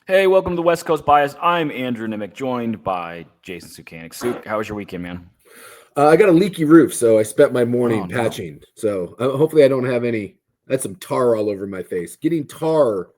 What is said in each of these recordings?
Hey, welcome to the West Coast Bias. I'm Andrew Nemec, joined by Jason Suke and Nemec. Suke, how was your weekend, man? I got a leaky roof, so I spent my Oh morning no. patching. So hopefully I don't have any. I had some tar all over my face. Getting tar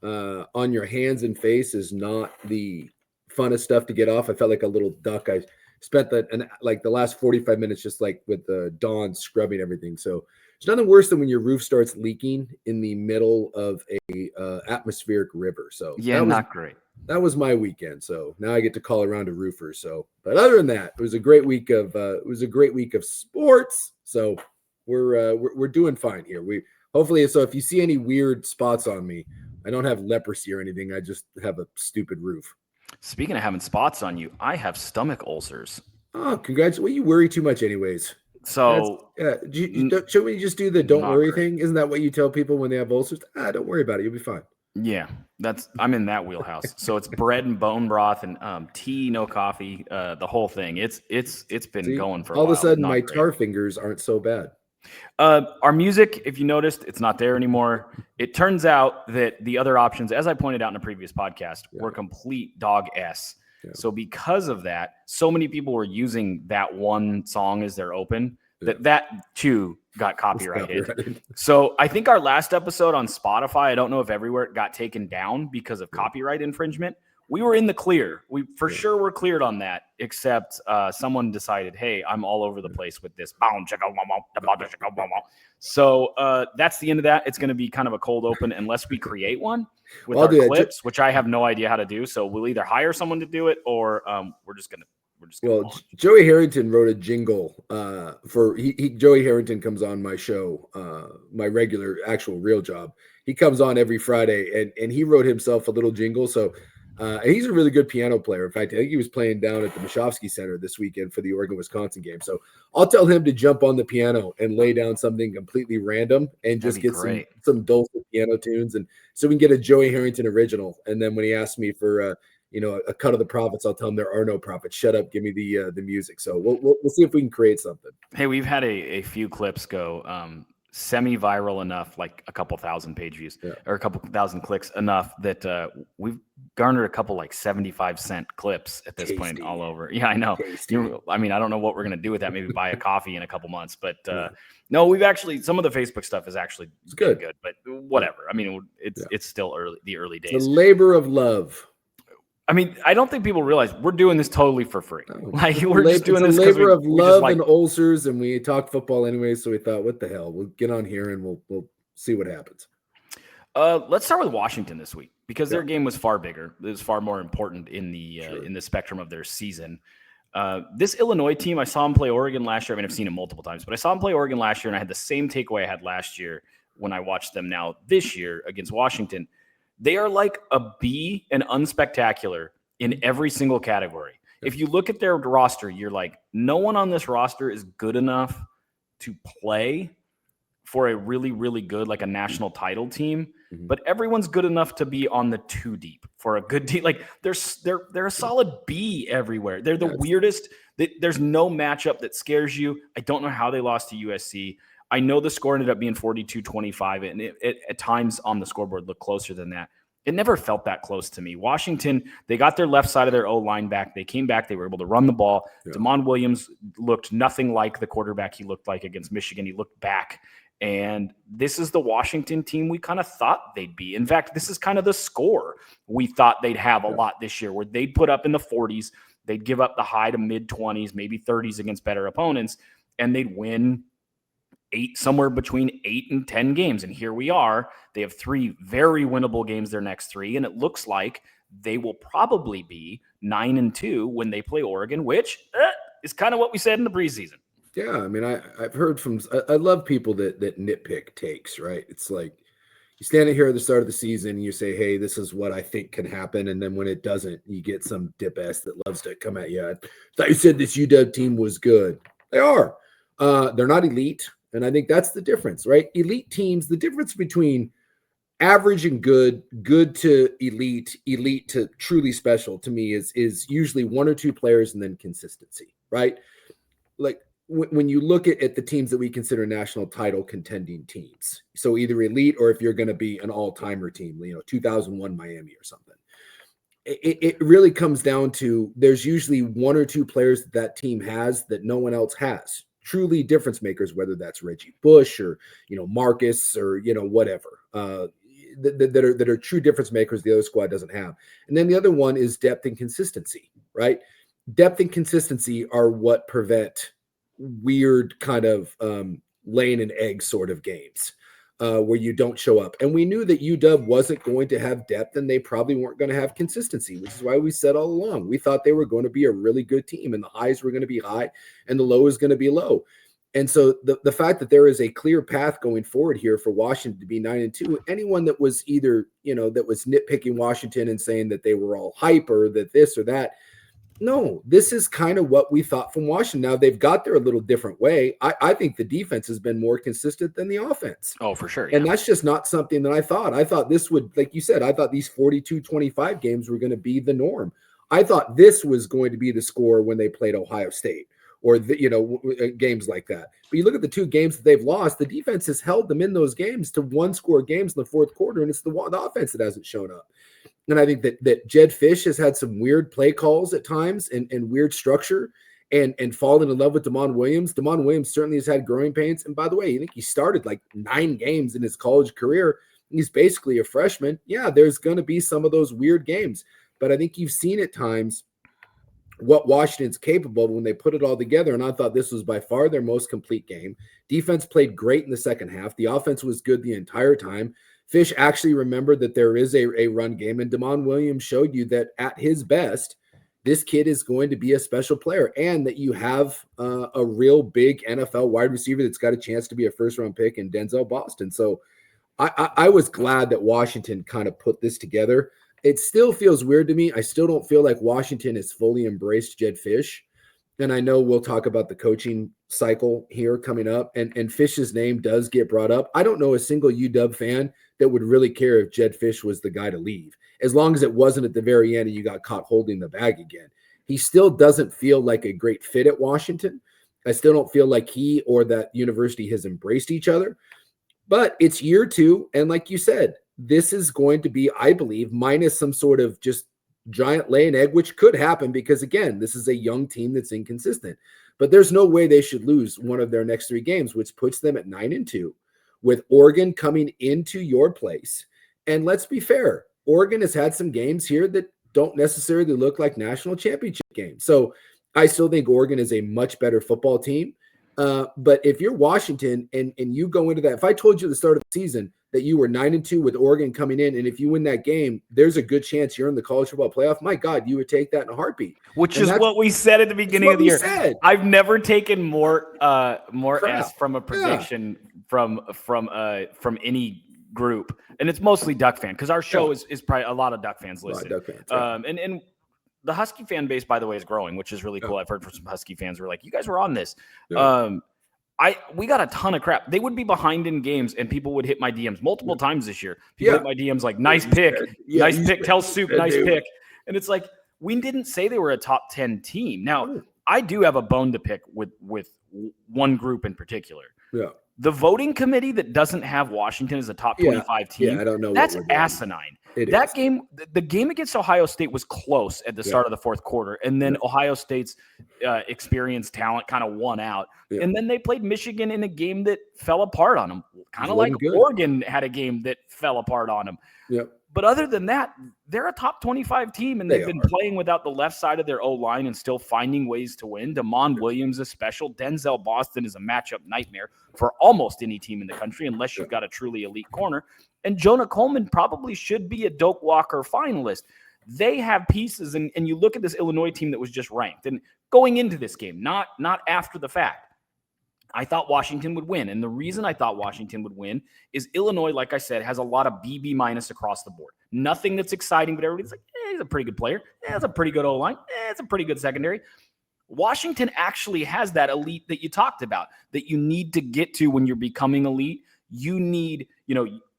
on your hands and face is not the funnest stuff to get off. I felt like a little duck. I spent the last 45 minutes just like with the dawn scrubbing everything. So it's nothing worse than when your roof starts leaking in the middle of a atmospheric river. So Yeah, not great. that was my weekend. So now I get to call around to roofers. So, but other than that, it was a great week of sports. So we're doing fine here. We hopefully so if you see any weird spots on me, I don't have leprosy or anything. I just have a stupid roof. Speaking of having spots on you, I have stomach ulcers. Oh, congrats! Well, you worry too much, anyways. That's So, should we just do the don't not worry great. thing? Isn't that what you tell people when they have ulcers? Don't worry about it. You'll be fine. Yeah, I'm in that wheelhouse. So it's bread and bone broth and tea, no coffee, the whole thing. It's been See, going for a all of a while. sudden Not my great. tar fingers aren't so bad. Our music, if you noticed, it's not there anymore. It turns out that the other options, as I pointed out in a previous podcast, Yeah, were complete dog s. yeah, So because of that, so many people were using that one song as their open yeah. that too got It's copyright hit. copyrighted. So I think our last episode on Spotify, I don't know if everywhere it got taken down because of Yeah, copyright infringement. We were in the clear. We for yeah, sure were cleared on that, except someone decided, hey, I'm all over the yeah. place with this. So that's the end of that. It's going to be kind of a cold open unless we create one with Well, I'll our do that. clips, which I have no idea how to do. So we'll either hire someone to do it or we're just gonna launch. Joey Harrington wrote a jingle for Joey Harrington comes on my show, my regular actual real job. He comes on every Friday, and he wrote himself a little jingle. So and he's a really good piano player. In fact, I think he was playing down at the Michovsky Center this weekend for the Oregon Wisconsin game. So I'll tell him to jump on the piano and lay down something completely random and That'd just be get great. some dulcet piano tunes, and so we can get a Joey Harrington original. And then when he asks me for a cut of the profits, I'll tell them there are no profits. Shut up, give me the music. So we'll see if we can create something. Hey, we've had a few clips go semi-viral enough, like a couple thousand page views Yeah, or a couple thousand clicks enough that we've garnered a couple like 75-cent clips at this point tasty, all over. Yeah, I know. tasty. I mean, I don't know what we're gonna do with that. Maybe buy a coffee in a couple months, but Yeah, no, we've actually some of the Facebook stuff has actually it's been good. good, but Yeah, whatever. I mean, yeah. it's still the early It's a days. labor of love. I mean, I don't think people realize we're doing this totally for free. Oh, Like we're just it's doing a this because labor of we just love like and it. ulcers, and we talk football anyway. So we thought, what the hell? We'll get on here and we'll see what happens. Let's start with Washington this week because Yeah, their game was far bigger. It was far more important sure. in the spectrum of their season. This Illinois team, I saw him play Oregon last year. I mean, I've seen him multiple times, but I saw him play Oregon last year, and I had the same takeaway I had last year when I watched them now this year against Washington. They are like a B and unspectacular in every single category. Yeah, If you look at their roster, you're like, no one on this roster is good enough to play for a really, really good, like a national title team, mhm, but everyone's good enough to be on the two deep for a good team. Like they're a yeah, solid B everywhere. They're the yeah. weirdest. There's no matchup that scares you. I don't know how they lost to USC. I know the score ended up being 42-25, and it at times on the scoreboard looked closer than that. It never felt that close to me. Washington, they got their left side of their O line back. They came back. They were able to run the ball. Yeah. Damon Williams looked nothing like the quarterback he looked like against Michigan. He looked back. And this is the Washington team we kind of thought they'd be. In fact, this is kind of the score we thought they'd have a Yeah. lot this year, where they'd put up in the 40s, they'd give up the high to mid 20s, maybe 30s against better opponents, and they'd win somewhere between 8 and 10 games. And here we are. They have 3 very winnable games their next 3, and it looks like they will probably be 9-2 when they play Oregon, which is kind of what we said in the preseason. Yeah, I mean, I've heard from I love people that nitpick takes, right? It's like you stand here at the start of the season and you say, "Hey, this is what I think can happen," and then when it doesn't, you get some dip ass that loves to come at you. I thought you said this UW team was good. They are. They're not elite, and I think that's the difference, right? Elite teams. The difference between average and good, good to elite, elite to truly special to me is usually one or two players and then consistency, right? Like when you look at the teams that we consider national title contending teams, so either elite or if you're going to be an all-timer team, 2001 Miami or something. it really comes down to there's usually one or two players that team has that no one else has. Truly difference makers, whether that's Reggie Bush or Marcus or whatever, that are true difference makers the other squad doesn't have. And then the other one is depth and consistency, right? Depth and consistency are what prevent weird kind of laying an egg sort of games. Where you don't show up. And we knew that UW wasn't going to have depth and they probably weren't going to have consistency, which is why we said all along, we thought they were going to be a really good team and the highs were going to be high and the low is going to be low. And so the fact that there is a clear path going forward here for Washington to be 9-2, anyone that was either, that was nitpicking Washington and saying that they were all hype or that this or that, no, this is kind of what we thought from Washington. Now, they've got there a little different way. I think the defense has been more consistent than the offense. Oh, for sure. Yeah. And that's just not something that I thought. I thought this would, like you said, I thought these 42-25 games were going to be the norm. I thought this was going to be the score when they played Ohio State or, games like that. But you look at the two games that they've lost, the defense has held them in those games to one-score games in the fourth quarter, and it's the offense that hasn't shown up. And I think that Jed Fish has had some weird play calls at times and weird structure and fallen in love with Damon Williams. Damon Williams certainly has had growing pains. And by the way, I think he started like 9 games in his college career. He's basically a freshman. Yeah, there's going to be some of those weird games. But I think you've seen at times what Washington's capable of when they put it all together. And I thought this was by far their most complete game. Defense played great in the second half. The offense was good the entire time. Fish actually remembered that there is a run game, and Damon Williams showed you that at his best, this kid is going to be a special player and that you have a real big NFL wide receiver that's got a chance to be a first-round pick in Denzel Boston. So I was glad that Washington kind of put this together. It still feels weird to me. I still don't feel like Washington has fully embraced Jed Fish. And I know we'll talk about the coaching cycle here coming up, and Fish's name does get brought up. I don't know a single UW fan that would really care if Jed Fish was the guy to leave, as long as it wasn't at the very end and you got caught holding the bag again. He still doesn't feel like a great fit at Washington. I still don't feel like he or that university has embraced each other. But it's year 2, and like you said, this is going to be, I believe, minus some sort of just giant laying egg, which could happen because, again, this is a young team that's inconsistent. But there's no way they should lose one of their next 3 games, which puts them at 9-2, with Oregon coming into your place. And let's be fair, Oregon has had some games here that don't necessarily look like national championship games. So I still think Oregon is a much better football team. But if you're Washington and you go into that, if I told you at the start of the season that you were 9-2 with Oregon coming in, and if you win that game, there's a good chance you're in the college football playoff, my God, you would take that in a heartbeat. Which is what we said at the beginning of the year. I've never taken more S from a prediction from any group, and it's mostly Duck fan because our show is probably a lot of Duck fans listening. Duck fans, yeah. And the Husky fan base, by the way, is growing, which is really cool. I've heard from some Husky fans who are like, "You guys were on this." Yeah. We got a ton of crap. They would be behind in games, and people would hit my DMs multiple times this year. People hit my DMs like, "Nice pick, nice pick." Tell Suke, nice pick. And it's like, we didn't say they were a top 10 team. Now, I do have a bone to pick with one group in particular. Yeah. The voting committee that doesn't have Washington as a top 25 team, I don't know. That's asinine. That game, the game against Ohio State was close at the start of the fourth quarter, and then Ohio State's experienced talent kind of won out. Yeah. And then they played Michigan in a game that fell apart on them, kind of like Oregon had a game that fell apart on them. Yep. But other than that, they're a top 25 team, and they've been playing without the left side of their O-line and still finding ways to win. Damon Williams is special. Denzel Boston is a matchup nightmare for almost any team in the country, unless you've got a truly elite corner. And Jonah Coleman probably should be a Doak Walker finalist. They have pieces, and you look at this Illinois team that was just ranked. And going into this game, not after the fact, I thought Washington would win. And the reason I thought Washington would win is Illinois, like I said, has a lot of BB minus across the board. Nothing that's exciting, but everybody's like, he's a pretty good player. It's a pretty good O-line. It's a pretty good secondary. Washington actually has that elite that you talked about that you need to get to when you're becoming elite. You need,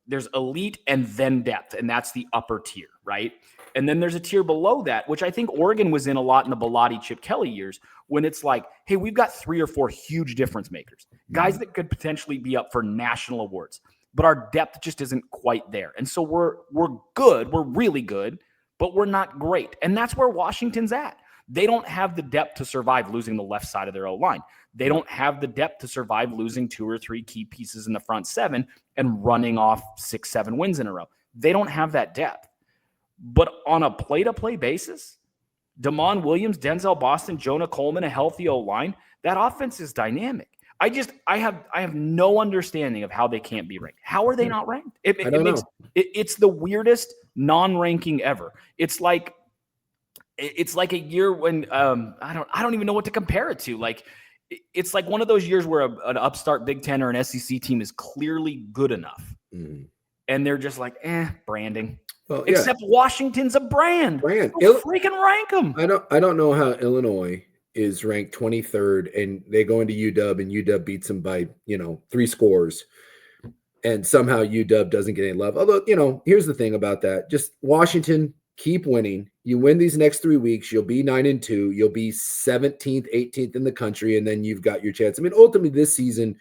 there's elite and then depth, and that's the upper tier, right? And then there's a tier below that, which I think Oregon was in a lot in the Bellotti, Chip Kelly years, when it's like, hey, we've got 3 or 4 huge difference makers, guys that could potentially be up for national awards, but our depth just isn't quite there. And so we're good. We're really good, but we're not great. And that's where Washington's at. They don't have the depth to survive losing the left side of their O-line. They don't have the depth to survive losing 2 or 3 key pieces in the front seven and running off 6, 7 wins in a row. They don't have that depth. But on a play-to-play basis, Damon Williams, Denzel Boston, Jonah Coleman, a healthy O-line, that offense is dynamic. I have no understanding of how they can't be ranked. How are they not ranked? I don't know. It's the weirdest non-ranking ever. It's like a year when I don't even know what to compare it to. Like it's like one of those years where an upstart Big Ten or an SEC team is clearly good enough, and they're just like, branding. Well, except Washington's a brand. Freaking rank them. I don't know how Illinois is ranked 23rd and they go into UW and UW beats them by 3 scores, and somehow UW doesn't get any love. Although here's the thing about that: just Washington, keep winning. You win these next 3 weeks, you'll be 9-2. You'll be 17th, 18th in the country, and then you've got your chance. I mean, ultimately this season,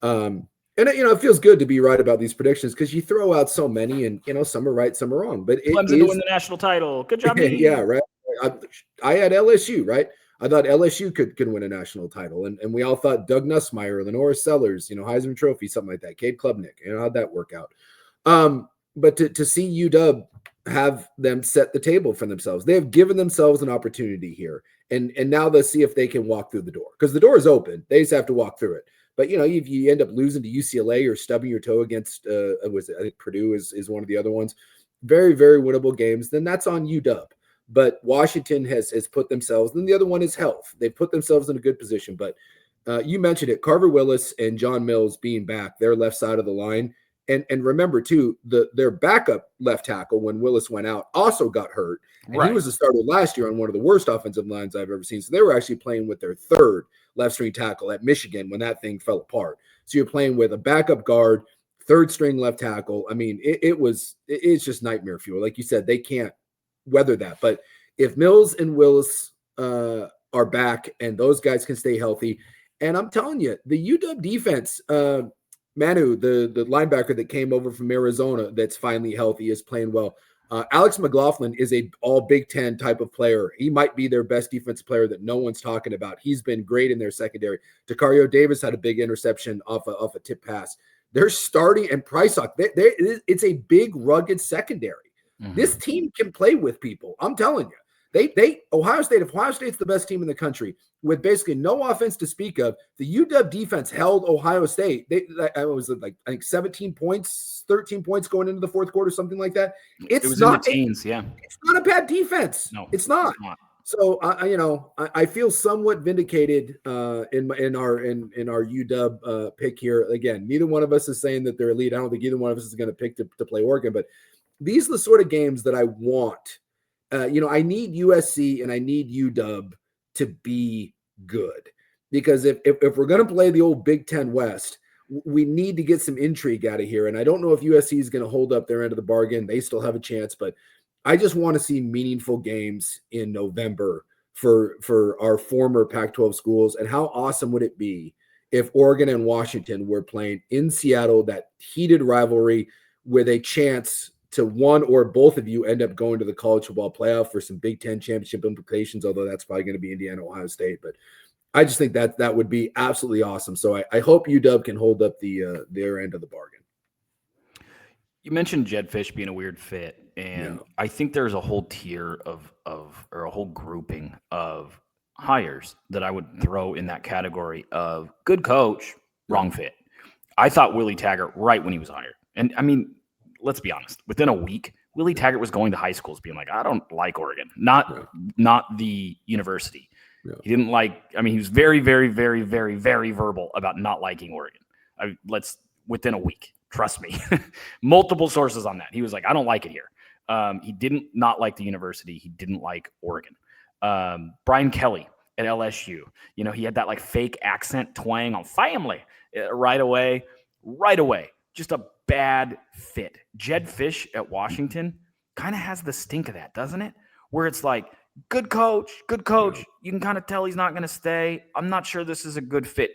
and it feels good to be right about these predictions because you throw out so many, and some are right, some are wrong. But Clemson to win the national title. Good job, me. Yeah, right. I had LSU, right? I thought LSU could win a national title, and we all thought Doug Nussmeier, Lenora Sellers, Heisman Trophy, something like that. Cade Klubnik, how'd that work out? But to see UW have them set the table for themselves, they have given themselves an opportunity here, and now let's see if they can walk through the door, because the door is open. They just have to walk through it. But if you end up losing to UCLA or stubbing your toe against, I think Purdue is one of the other ones, very, very winnable games, then that's on UW. But Washington has put themselves, and the other one is health. They've put themselves in a good position. But you mentioned it, Carver Willis and John Mills being back, their left side of the line. And remember, too, their backup left tackle when Willis went out also got hurt. And he was the starter last year on one of the worst offensive lines I've ever seen. So they were actually playing with their third left string tackle at Michigan when that thing fell apart. So you're playing with a backup guard, third string left tackle. I mean, it's just nightmare fuel. Like you said, they can't weather that. But if Mills and Willis are back and those guys can stay healthy, and I'm telling you, the UW defense, Manu, the linebacker that came over from Arizona that's finally healthy, is playing well. Alex McLaughlin is a all Big Ten type of player. He might be their best defensive player that no one's talking about. He's been great in their secondary. Takario Davis had a big interception off a tip pass. They're starting, and Price Hawk, it's a big, rugged secondary. Mm-hmm. This team can play with people. I'm telling you. Ohio State, if Ohio State's the best team in the country with basically no offense to speak of, the UW defense held Ohio State. I think 17 points, 13 points going into the fourth quarter, something like that. It was not in the teens, yeah. It's not a bad defense. No, it's not. So I feel somewhat vindicated in our UW pick here. Again, neither one of us is saying that they're elite. I don't think either one of us is going to pick to play Oregon, but these are the sort of games that I want. I need USC and I need UW to be good, because if we're going to play the old Big Ten West, we need to get some intrigue out of here. And I don't know if USC is going to hold up their end of the bargain. They still have a chance, but I just want to see meaningful games in November for our former Pac-12 schools. And how awesome would it be if Oregon and Washington were playing in Seattle, that heated rivalry with a chance to one or both of you end up going to the college football playoff for some Big Ten championship implications, although that's probably going to be Indiana, Ohio State. But I just think that would be absolutely awesome. So I hope UW can hold up their end of the bargain. You mentioned Jedd Fisch being a weird fit, and I think there's a whole tier or a whole grouping of hires that I would throw in that category of good coach, wrong fit. I thought Willie Taggart right when he was hired. And I mean, let's be honest, within a week, Willie Taggart was going to high schools being like, I don't like Oregon, not the university. Yeah. He didn't he was very, very, very, very, very verbal about not liking Oregon. Within a week, trust me, multiple sources on that. He was like, I don't like it here. He didn't not like the university. He didn't like Oregon. Brian Kelly at LSU, he had that fake accent twang on family right away. Just a bad fit. Jedd Fisch at Washington kind of has the stink of that, doesn't it? Where it's like, good coach. Yeah. You can kind of tell he's not going to stay. I'm not sure this is a good fit.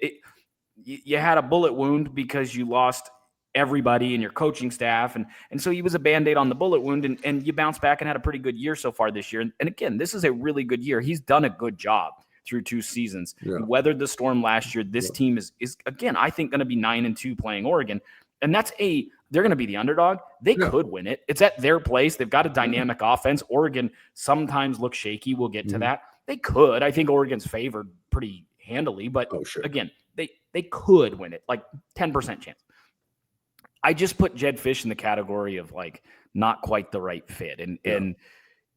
You had a bullet wound because you lost everybody and your coaching staff. And so he was a Band-Aid on the bullet wound, and you bounced back and had a pretty good year so far this year. And again, this is a really good year. He's done a good job through 2 seasons. Yeah. He weathered the storm last year. This team is again, I think, going to be 9-2 playing Oregon. And they're going to be the underdog. They could win it. It's at their place. They've got a dynamic offense. Oregon sometimes looks shaky. We'll get to that. They could. I think Oregon's favored pretty handily, but again, they could win it, like 10% chance. I just put Jedd Fisch in the category of like not quite the right fit. And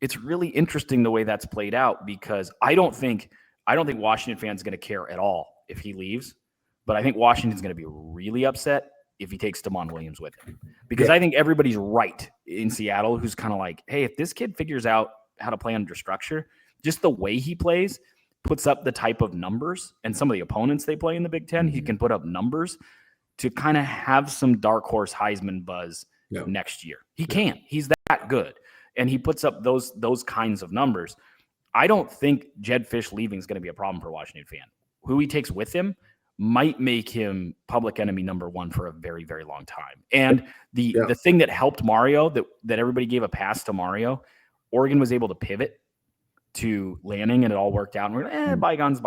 it's really interesting the way that's played out, because I don't think Washington fans going to care at all if he leaves, but I think Washington's going to be really upset if he takes Damon Williams with him, because I think everybody's right in Seattle who's kind of like, hey, if this kid figures out how to play under structure, just the way he plays puts up the type of numbers, and some of the opponents they play in the Big Ten, he can put up numbers to kind of have some dark horse Heisman buzz next year. He can. He's that good. And he puts up those kinds of numbers. I don't think Jedd Fisch leaving is going to be a problem for a Washington fan. Who he takes with him might make him public enemy number 1 for a very, very long time. And the thing that helped Mario, that everybody gave a pass to Mario, Oregon was able to pivot to Lanning, and it all worked out. And we're bygones.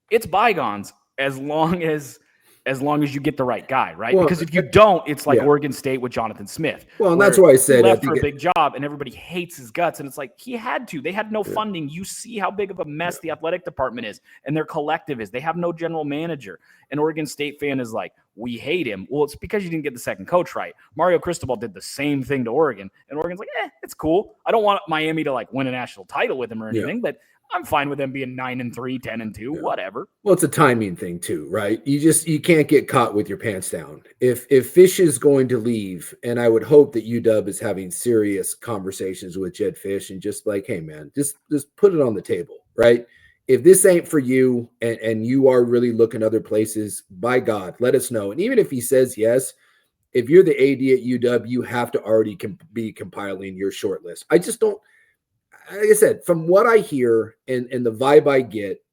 It's bygones as long as you get the right guy, right? Because if you don't, it's like Oregon State with Jonathan Smith. Well, and that's why I said he left for a big job, and everybody hates his guts. And it's like, he had to. They had no funding. You see how big of a mess the athletic department is, and their collective is. They have no general manager. An Oregon State fan is like, we hate him. Well, it's because you didn't get the second coach right. Mario Cristobal did the same thing to Oregon, and Oregon's like, it's cool. I don't want Miami to like win a national title with him or anything, but I'm fine with them being 9-3, 10-2, whatever. Well, it's a timing thing too, right? You can't get caught with your pants down. If Fisch is going to leave, and I would hope that UW is having serious conversations with Jedd Fisch and just like, hey man, just put it on the table, right? If this ain't for you and you are really looking other places, by God, let us know. And even if he says yes, if you're the AD at UW, you have to already be compiling your short list. I just don't. Like I said, from what I hear and the vibe I get,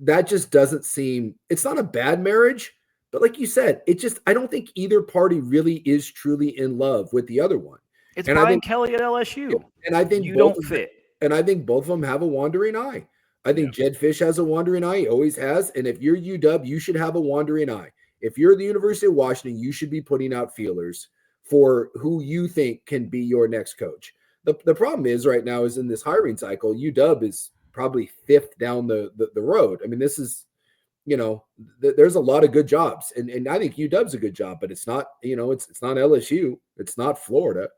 that just doesn't seem. It's not a bad marriage, but like you said, I don't think either party really is truly in love with the other one. It's Brian Kelly at LSU, and I think you don't fit. And I think both of them have a wandering eye. I think Jedd Fisch has a wandering eye. He always has. And if you're UW, you should have a wandering eye. If you're the University of Washington, you should be putting out feelers for who you think can be your next coach. The problem is right now is in this hiring cycle, UW is probably 5th down the road. I mean, this is, there's a lot of good jobs. And I think UW's a good job, but it's not, it's not LSU. It's not Florida.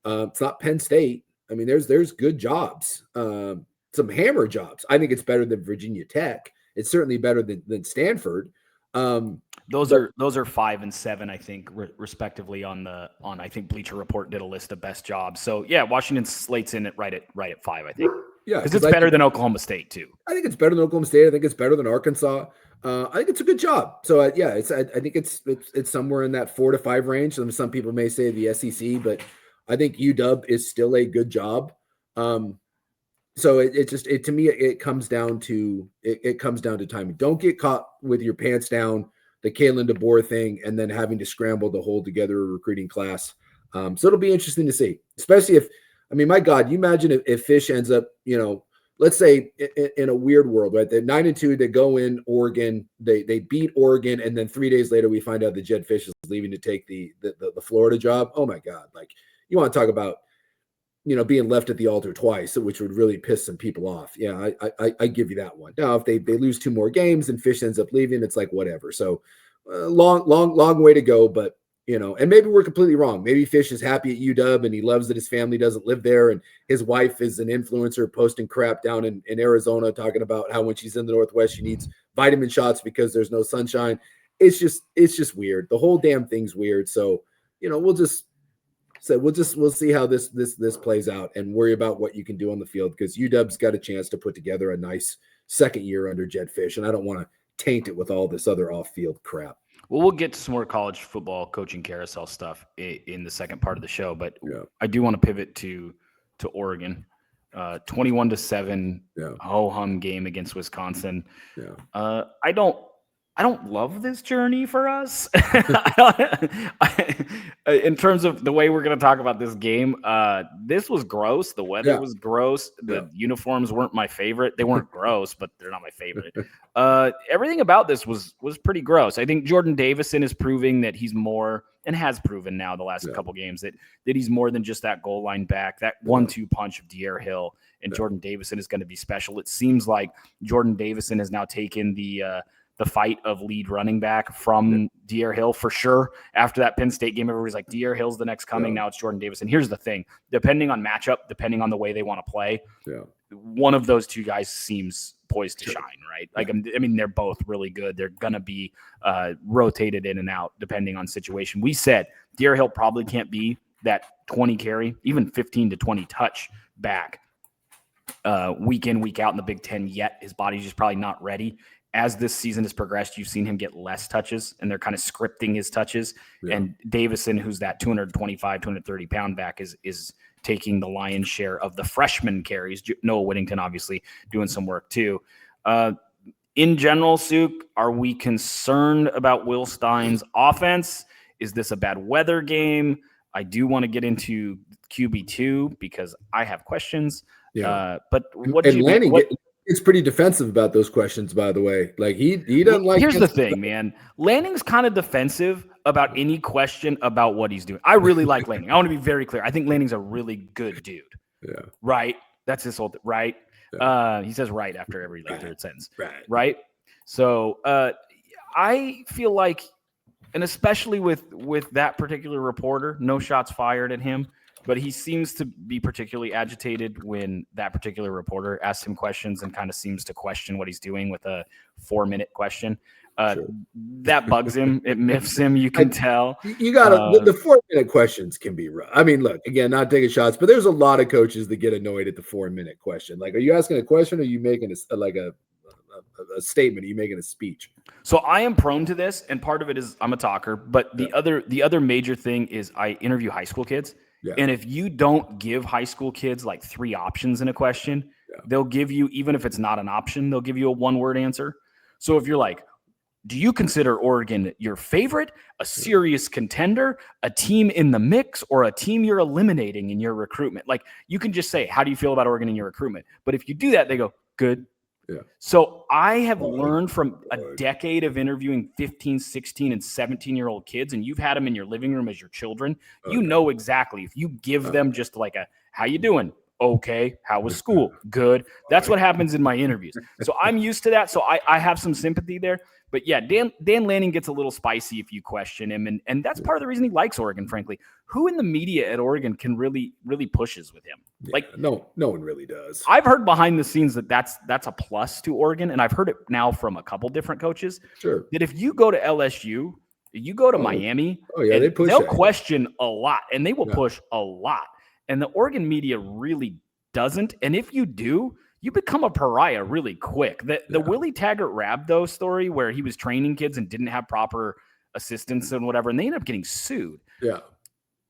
It's not Penn State. I mean, there's good jobs. Some hammer jobs. I think it's better than Virginia Tech. It's certainly better than Stanford. Those are 5 and 7, I think, respectively. On I think Bleacher Report did a list of best jobs. So yeah, Washington slates in right at 5, I think. Yeah, because it's better than Oklahoma State too. I think it's better than Oklahoma State. I think it's better than Arkansas. I think it's a good job. So I think it's somewhere in that 4 to 5 range. Some people may say the SEC, but I think UW is still a good job. So to me, it comes down to timing. Don't get caught with your pants down, the Kalen DeBoer thing, and then having to scramble to hold together a recruiting class. So it'll be interesting to see, especially my God, you imagine if Fisch ends up, let's say in a weird world, right? They're 9-2, they go in Oregon, they beat Oregon, and then 3 days later we find out that Jedd Fisch is leaving to take the Florida job. Oh my God, like you want to talk about being left at the altar twice, which would really piss some people off. Yeah, I give you that one. Now, if they lose 2 more games and Fisch ends up leaving, it's like whatever. So long way to go, but and maybe we're completely wrong. Maybe Fisch is happy at UW and he loves that his family doesn't live there, and his wife is an influencer posting crap down in Arizona talking about how when she's in the Northwest she needs vitamin shots because there's no sunshine. It's just weird. The whole damn thing's weird. So we'll see how this plays out and worry about what you can do on the field, because UW's got a chance to put together a nice second year under Jedd Fisch, and I don't want to taint it with all this other off-field crap. Well, we'll get to some more college football coaching carousel stuff in the second part of the show, but I do want to pivot to Oregon. 21-7 ho-hum game against Wisconsin. I don't I don't love this journey for us. In terms of the way we're going to talk about this game, this was gross. The weather was gross. The uniforms weren't my favorite. They weren't gross, but they're not my favorite. Everything about this was pretty gross. I think Jordan Davison is proving that he's more, and has proven now the last couple games, that he's more than just that goal line back. That 1-2 punch of De'Aaron Hill and Jordan Davison is going to be special. It seems like Jordan Davison has now taken the fight of lead running back from De'Aaron Hill for sure. After that Penn State game, everybody's like, De'Aaron Hill's the next coming. Now it's Jordan Davison. Here's the thing. Depending on matchup, depending on the way they want to play, one of those two guys seems poised to shine, right? Like, I mean, they're both really good. They're going to be rotated in and out depending on situation. We said De'Aaron Hill probably can't be that 20 carry, even 15 to 20 touch back week in, week out in the Big Ten yet. His body's just probably not ready. As this season has progressed, you've seen him get less touches, and they're kind of scripting his touches. And Davison, who's that 225, 230-pound back, is taking the lion's share of the freshman carries. Noah Whittington, obviously, doing some work too. In general, Suke, are we concerned about Will Stein's offense? Is this a bad weather game? I do want to get into QB2 because I have questions. But what did you – It's pretty defensive about those questions, by the way. Like he doesn't like. Here's the thing, man. Lanning's kind of defensive about any question about what he's doing. I really like Lanning. I want to be very clear. I think Lanning's a really good dude. Yeah. Right. That's his whole right. Yeah. He says right after every third sentence. Right. So I feel like, and especially with that particular reporter, no shots fired at him. But he seems to be particularly agitated when that particular reporter asks him questions and kind of seems to question what he's doing with a 4-minute question. That bugs him. It miffs him. You can tell. You got to the 4-minute questions can be rough. I mean, look, again, not taking shots, but there's a lot of coaches that get annoyed at the 4-minute question. Like, are you asking a question or are you making a statement? Are you making a speech? So I am prone to this, and part of it is I'm a talker. But the other major thing is I interview high school kids. Yeah. And if you don't give high school kids like 3 options in a question, they'll give you, even if it's not an option, they'll give you a 1-word answer. So if you're like, do you consider Oregon your favorite, a serious contender, a team in the mix, or a team you're eliminating in your recruitment? Like, you can just say, how do you feel about Oregon in your recruitment? But if you do that, they go, good. Yeah. So I have learned from a decade of interviewing 15, 16, and 17-year-old kids, and you've had them in your living room as your children. You know exactly. If you give them just like a, how you doing? Okay. How was school? Good. That's what happens in my interviews. So I'm used to that. So I have some sympathy there. But yeah, Dan Lanning gets a little spicy if you question him. And that's part of the reason he likes Oregon, frankly. Who in the media at Oregon can really pushes with him? Like, no one really does. I've heard behind the scenes that's a plus to Oregon. And I've heard it now from a couple different coaches. Sure. That if you go to LSU, you go to Miami, they'll question a lot, and they will push a lot. And the Oregon media really doesn't. And if you do, you become a pariah really quick. The Willie Taggart-Rabdo story where he was training kids and didn't have proper assistance and whatever, and they ended up getting sued. Yeah.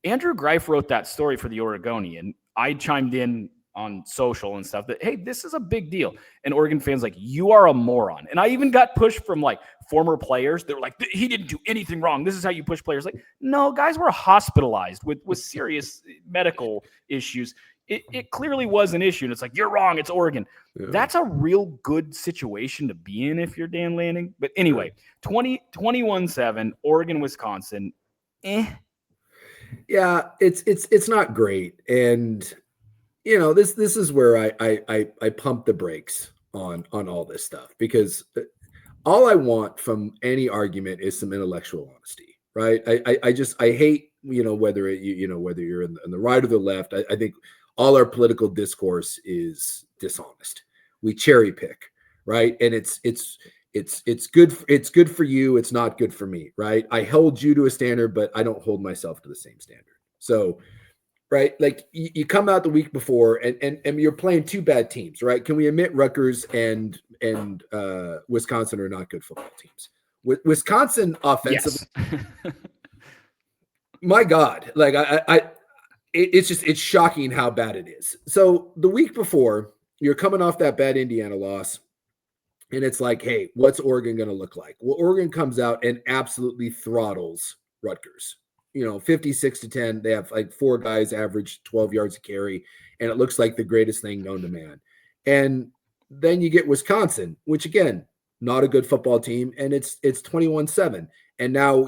Andrew Greif wrote that story for the Oregonian. I chimed in on social and stuff that, hey, this is a big deal. And Oregon fans like, you are a moron. And I even got pushed from like former players. They were like, he didn't do anything wrong. This is how you push players. Like, no, guys were hospitalized with serious medical issues. It clearly was an issue. And it's like, you're wrong. It's Oregon. Yeah. That's a real good situation to be in if you're Dan Lanning. But anyway, 21-7, Oregon, Wisconsin. Yeah, it's not great. And you know, this is where I pump the brakes on all this stuff, because all I want from any argument is some intellectual honesty, right? I hate, whether you're in the right or the left. I think all our political discourse is dishonest. We cherry pick, right? And it's good. It's good for you. It's not good for me, right? I held you to a standard, but I don't hold myself to the same standard. So, right, like you come out the week before, and you're playing 2 bad teams, right? Can we admit Rutgers and Wisconsin are not good football teams? Wisconsin offensively, yes. My God, like it's shocking how bad it is. So the week before, you're coming off that bad Indiana loss. And it's like, hey, what's Oregon going to look like? Well, Oregon comes out and absolutely throttles Rutgers. 56-10. They have like 4 guys average 12 yards a carry, and it looks like the greatest thing known to man. And then you get Wisconsin, which again, not a good football team, and it's 21-7. And now,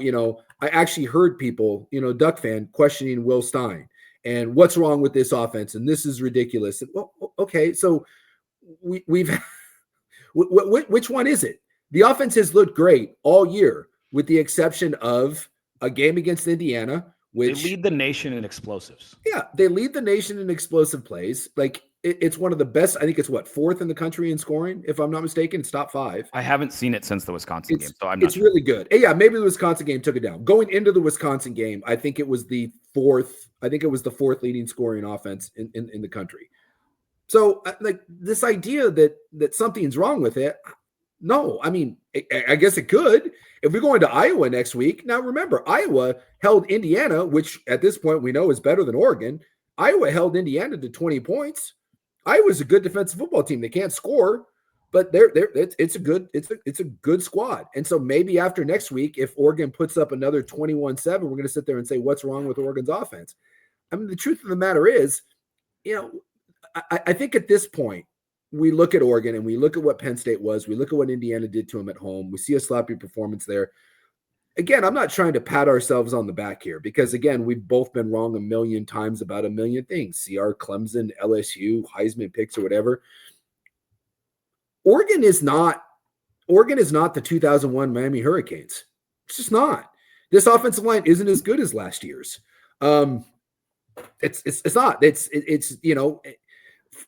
I actually heard people, Duck fan, questioning Will Stein and what's wrong with this offense, and this is ridiculous. And, well, okay, so we've which one is it? The offense has looked great all year, with the exception of a game against Indiana, which they lead the nation in explosives. Yeah, they lead the nation in explosive plays. Like it's one of the best. I think it's 4th in the country in scoring, if I'm not mistaken. It's top 5. I haven't seen it since the Wisconsin game, so I'm not. It's really good. Yeah, maybe the Wisconsin game took it down. Going into the Wisconsin game, I think it was the 4th. I think it was the 4th leading scoring offense in the country. So, like this idea that something's wrong with it, no. I mean, I guess it could. If we go into Iowa next week, now remember, Iowa held Indiana, which at this point we know is better than Oregon. Iowa held Indiana to 20 points. Iowa's a good defensive football team. They can't score, but it's a good squad. And so maybe after next week, if Oregon puts up another 21-7, we're going to sit there and say, what's wrong with Oregon's offense? I mean, the truth of the matter is, I think at this point, we look at Oregon and we look at what Penn State was. We look at what Indiana did to them at home. We see a sloppy performance there. Again, I'm not trying to pat ourselves on the back here because, again, we've both been wrong a million times about a million things. See our Clemson, LSU, Heisman picks or whatever. Oregon is not the 2001 Miami Hurricanes. It's just not. This offensive line isn't as good as last year's. It's not. It's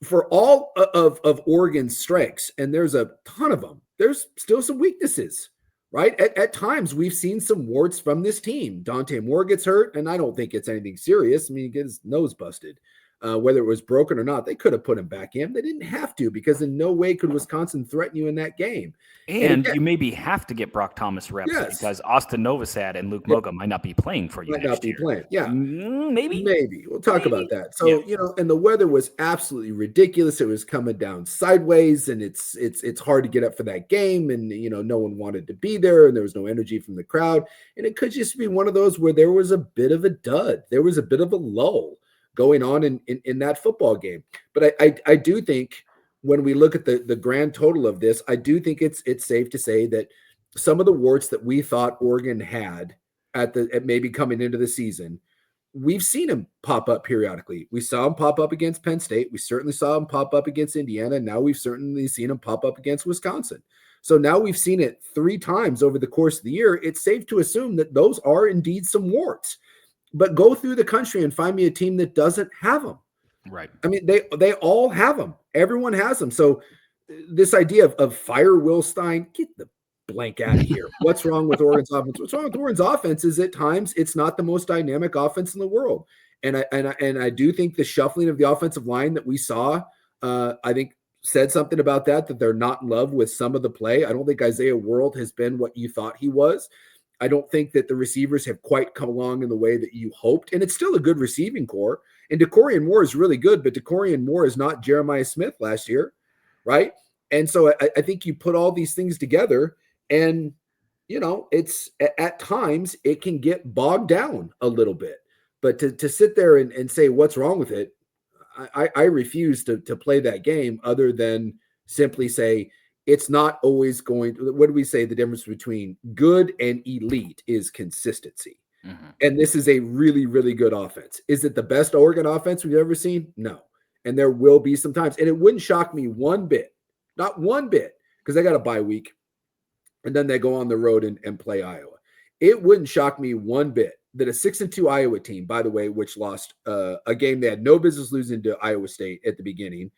for all of Oregon's strengths, and there's a ton of them, there's still some weaknesses, right? At times, we've seen some warts from this team. Dante Moore gets hurt, and I don't think it's anything serious. I mean, he gets his nose busted. Whether it was broken or not, they could have put him back in. They didn't have to because in no way could Wisconsin threaten you in that game. And again, you maybe have to get Brock Thomas reps because Austin Novosad and Luke Moga might not be playing for you next year. Yeah. Maybe. We'll talk about that. So, and the weather was absolutely ridiculous. It was coming down sideways, and it's hard to get up for that game. And, no one wanted to be there, and there was no energy from the crowd. And it could just be one of those where there was a bit of a dud. There was a bit of a lull going on in that football game. But I do think when we look at the grand total of this, I do think it's safe to say that some of the warts that we thought Oregon had at maybe coming into the season, we've seen them pop up periodically. We saw them pop up against Penn State. We certainly saw them pop up against Indiana. Now we've certainly seen them pop up against Wisconsin. So now we've seen it 3 times over the course of the year. It's safe to assume that those are indeed some warts. But go through the country and find me a team that doesn't have them. Right. I mean, they all have them. Everyone has them. So this idea of fire Will Stein, get the blank out of here. What's wrong with Oregon's offense? What's wrong with Oregon's offense is at times it's not the most dynamic offense in the world. And I do think the shuffling of the offensive line that we saw, I think said something about that they're not in love with some of the play. I don't think Isaiah World has been what you thought he was. I don't think that the receivers have quite come along in the way that you hoped. And it's still a good receiving core. And DeCorian Moore is really good, but DeCorian Moore is not Jeremiah Smith last year, right? And so I think you put all these things together and, it's at times it can get bogged down a little bit. But to sit there and say what's wrong with it, I refuse to play that game other than simply say, it's not always going to, what do we say? The difference between good and elite is consistency. Mm-hmm. And this is a really, really good offense. Is it the best Oregon offense we've ever seen? No. And there will be some times, and it wouldn't shock me one bit, not one bit, because they got a bye week and then they go on the road and play Iowa. It wouldn't shock me one bit that a 6-2 Iowa team, by the way, which lost a game they had no business losing to Iowa State at the beginning,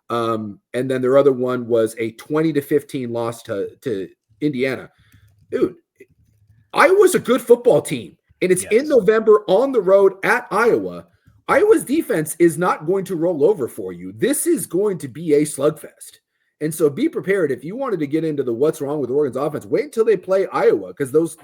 and then their other one was a 20-15 loss to Indiana. Dude, Iowa's a good football team, and it's in November on the road at Iowa. Iowa's defense is not going to roll over for you. This is going to be a slugfest. And so be prepared. If you wanted to get into the what's wrong with Oregon's offense, wait until they play Iowa, because those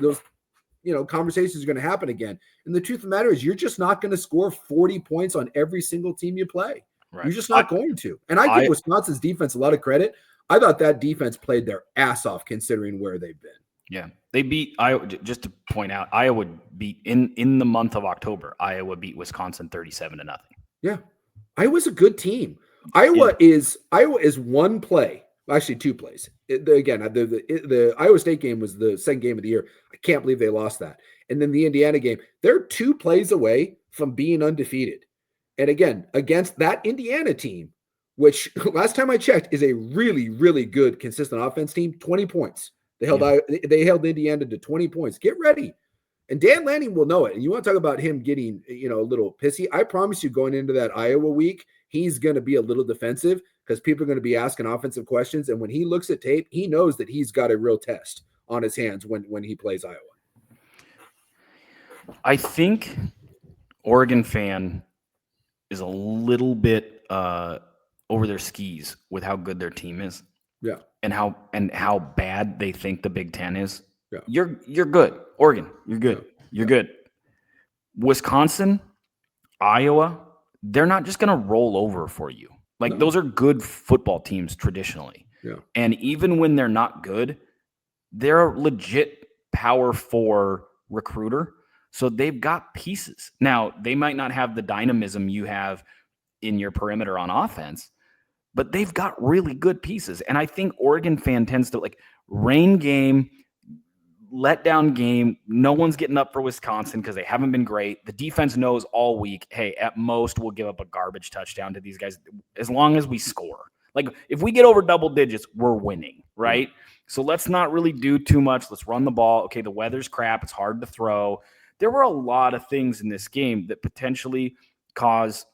conversations are going to happen again. And the truth of the matter is you're just not going to score 40 points on every single team you play. Right. You're just not going to. And I give Wisconsin's defense a lot of credit. I thought that defense played their ass off considering where they've been. Yeah, they beat Iowa. Just to point out, Iowa beat in the month of October. Iowa beat Wisconsin 37-0. Yeah, Iowa's a good team. Iowa is one play, actually 2 plays. The Iowa State game was the second game of the year. I can't believe they lost that. And then the Indiana game, they're 2 plays away from being undefeated. And again, against that Indiana team, which last time I checked is a really, really good, consistent offense team, 20 points. They held Indiana to 20 points. Get ready. And Dan Lanning will know it. And you want to talk about him getting, a little pissy. I promise you going into that Iowa week, he's going to be a little defensive because people are going to be asking offensive questions. And when he looks at tape, he knows that he's got a real test on his hands when he plays Iowa. I think Oregon fan is a little bit over their skis with how good their team is. Yeah. And how bad they think the Big Ten is. Yeah. You're good. Oregon, you're good. Yeah. You're good. Wisconsin, Iowa, they're not just going to roll over for you. Like those are good football teams traditionally. Yeah. And even when they're not good, they're a legit Power 4 recruiter. So they've got pieces. Now, they might not have the dynamism you have in your perimeter on offense, but they've got really good pieces. And I think Oregon fan tends to rain game, letdown game. No one's getting up for Wisconsin because they haven't been great. The defense knows all week, hey, at most we'll give up a garbage touchdown to these guys as long as we score. Like if we get over double digits, we're winning, right? So let's not really do too much. Let's run the ball. Okay, the weather's crap. It's hard to throw. There were a lot of things in this game that potentially cause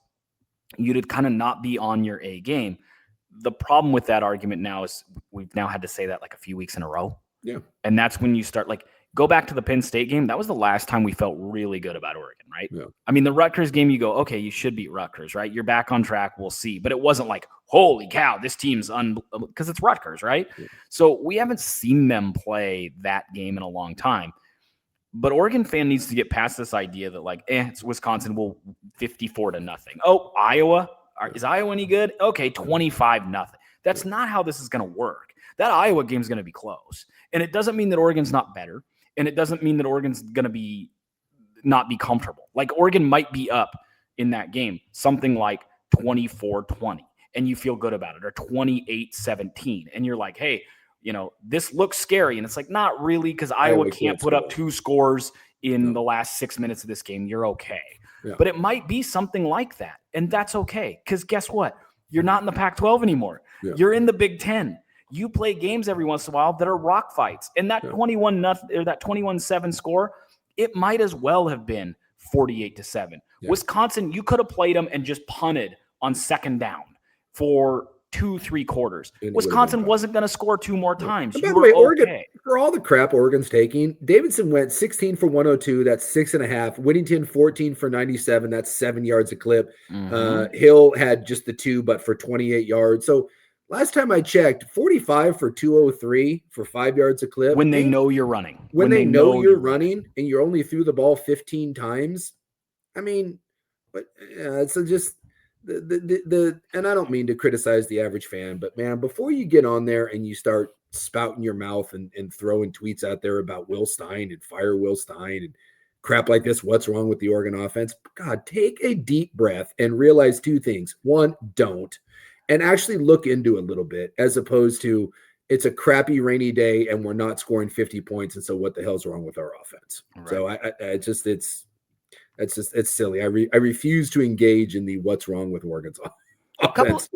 you to kind of not be on your A game. The problem with that argument now is we've now had to say that like a few weeks in a row. Yeah. And that's when you start go back to the Penn State game. That was the last time we felt really good about Oregon, right? Yeah. I mean, the Rutgers game, you go, okay, you should beat Rutgers, right? You're back on track. We'll see. But it wasn't like, holy cow, this team's because it's Rutgers, right? Yeah. So we haven't seen them play that game in a long time. But Oregon fan needs to get past this idea that it's Wisconsin will 54-0. Oh, Iowa. Is Iowa any good? Okay, 25-0. That's not how this is going to work. That Iowa game is going to be close. And it doesn't mean that Oregon's not better. And it doesn't mean that Oregon's going to not be comfortable. Oregon might be up in that game, something like 24-20, and you feel good about it, or 28-17. And you're like, hey, this looks scary. And it's not really, because Iowa can't put up 2 scores in the last 6 minutes of this game. You're okay. Yeah. But it might be something like that. And that's okay. Because guess what? You're not in the Pac-12 anymore. Yeah. You're in the Big Ten. You play games every once in a while that are rock fights. And that 21-0 or that 21-7 score, it might as well have been 48-7. Yeah. Wisconsin, you could have played them and just punted on second down for 2-3 quarters. Wisconsin wasn't going to score 2 more times. And by the way, Oregon, for all the crap Oregon's taking, Davidson went 16 for 102. That's 6.5. Whittington 14 for 97. That's 7 yards a clip. Mm-hmm. Hill had just the 2, but for 28 yards. So last time I checked, 45 for 203 for 5 yards a clip. When they know you're running. When they know you're running and you only threw the ball 15 times. I mean, but it's just and I don't mean to criticize the average fan, but man, before you get on there and you start spouting your mouth and throwing tweets out there about Will Stein and fire Will Stein and crap like this, what's wrong with the Oregon offense? God, take a deep breath and realize 2 things. 1, don't. And actually look into it a little bit, as opposed to it's a crappy rainy day and we're not scoring 50 points. And so what the hell's wrong with our offense? Right. So it's silly. I refuse to engage in the what's wrong with Oregon's offense.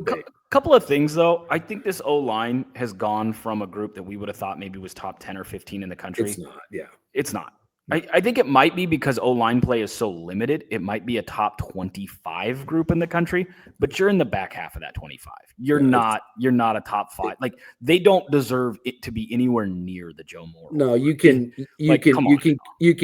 Couple of things though. I think this O-line has gone from a group that we would have thought maybe was top 10 or 15 in the country. It's not. Yeah. It's not. I think it might be because O-line play is so limited. It might be a top 25 group in the country, but you're in the back half of that 25. You're not a top 5. They don't deserve it to be anywhere near the Joe Moore. No, you can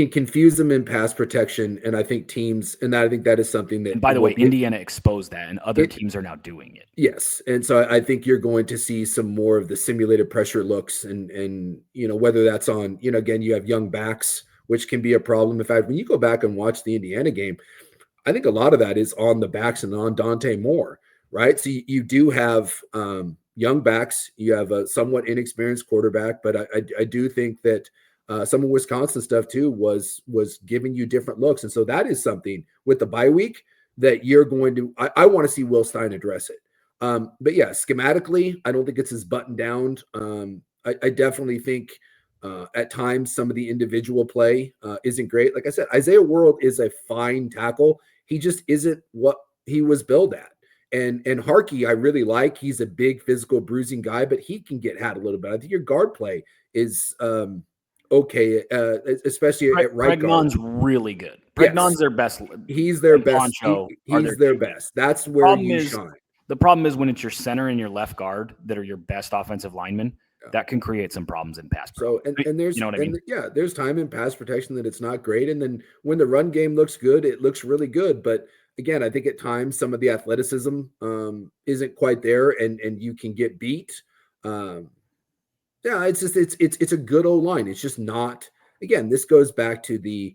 confuse them in pass protection, and I think teams, and I think that is something that. And by the way, Indiana exposed that, and other teams are now doing it. Yes, and so I think you're going to see some more of the simulated pressure looks, and whether that's on again you have young backs, which can be a problem. In fact, when you go back and watch the Indiana game, I think a lot of that is on the backs and on Dante Moore, right? So you do have young backs. You have a somewhat inexperienced quarterback, but I do think that some of Wisconsin stuff too was giving you different looks, and so that is something with the bye week that you're going to. I want to see Will Stein address it. But yeah, schematically, I don't think it's as buttoned down. I definitely think at times some of the individual play isn't great. Like I said, Isaiah World is a fine tackle. He just isn't what he was billed at. And Harkey, I really like. He's a big physical bruising guy, but he can get had a little bit. I think your guard play is okay, especially at right guard. Pregnon's really good. Pregnon's their best. He's their best. He's their best. That's where you shine. The problem is when it's your center and your left guard that are your best offensive linemen, that can create some problems in pass protection. So and there's, you know what I mean? Yeah, there's time in pass protection that it's not great, and then when the run game looks good, it looks really good. But again, I think at times some of the athleticism isn't quite there, and you can get beat. Yeah, it's just it's a good old line. It's just not. Again, this goes back to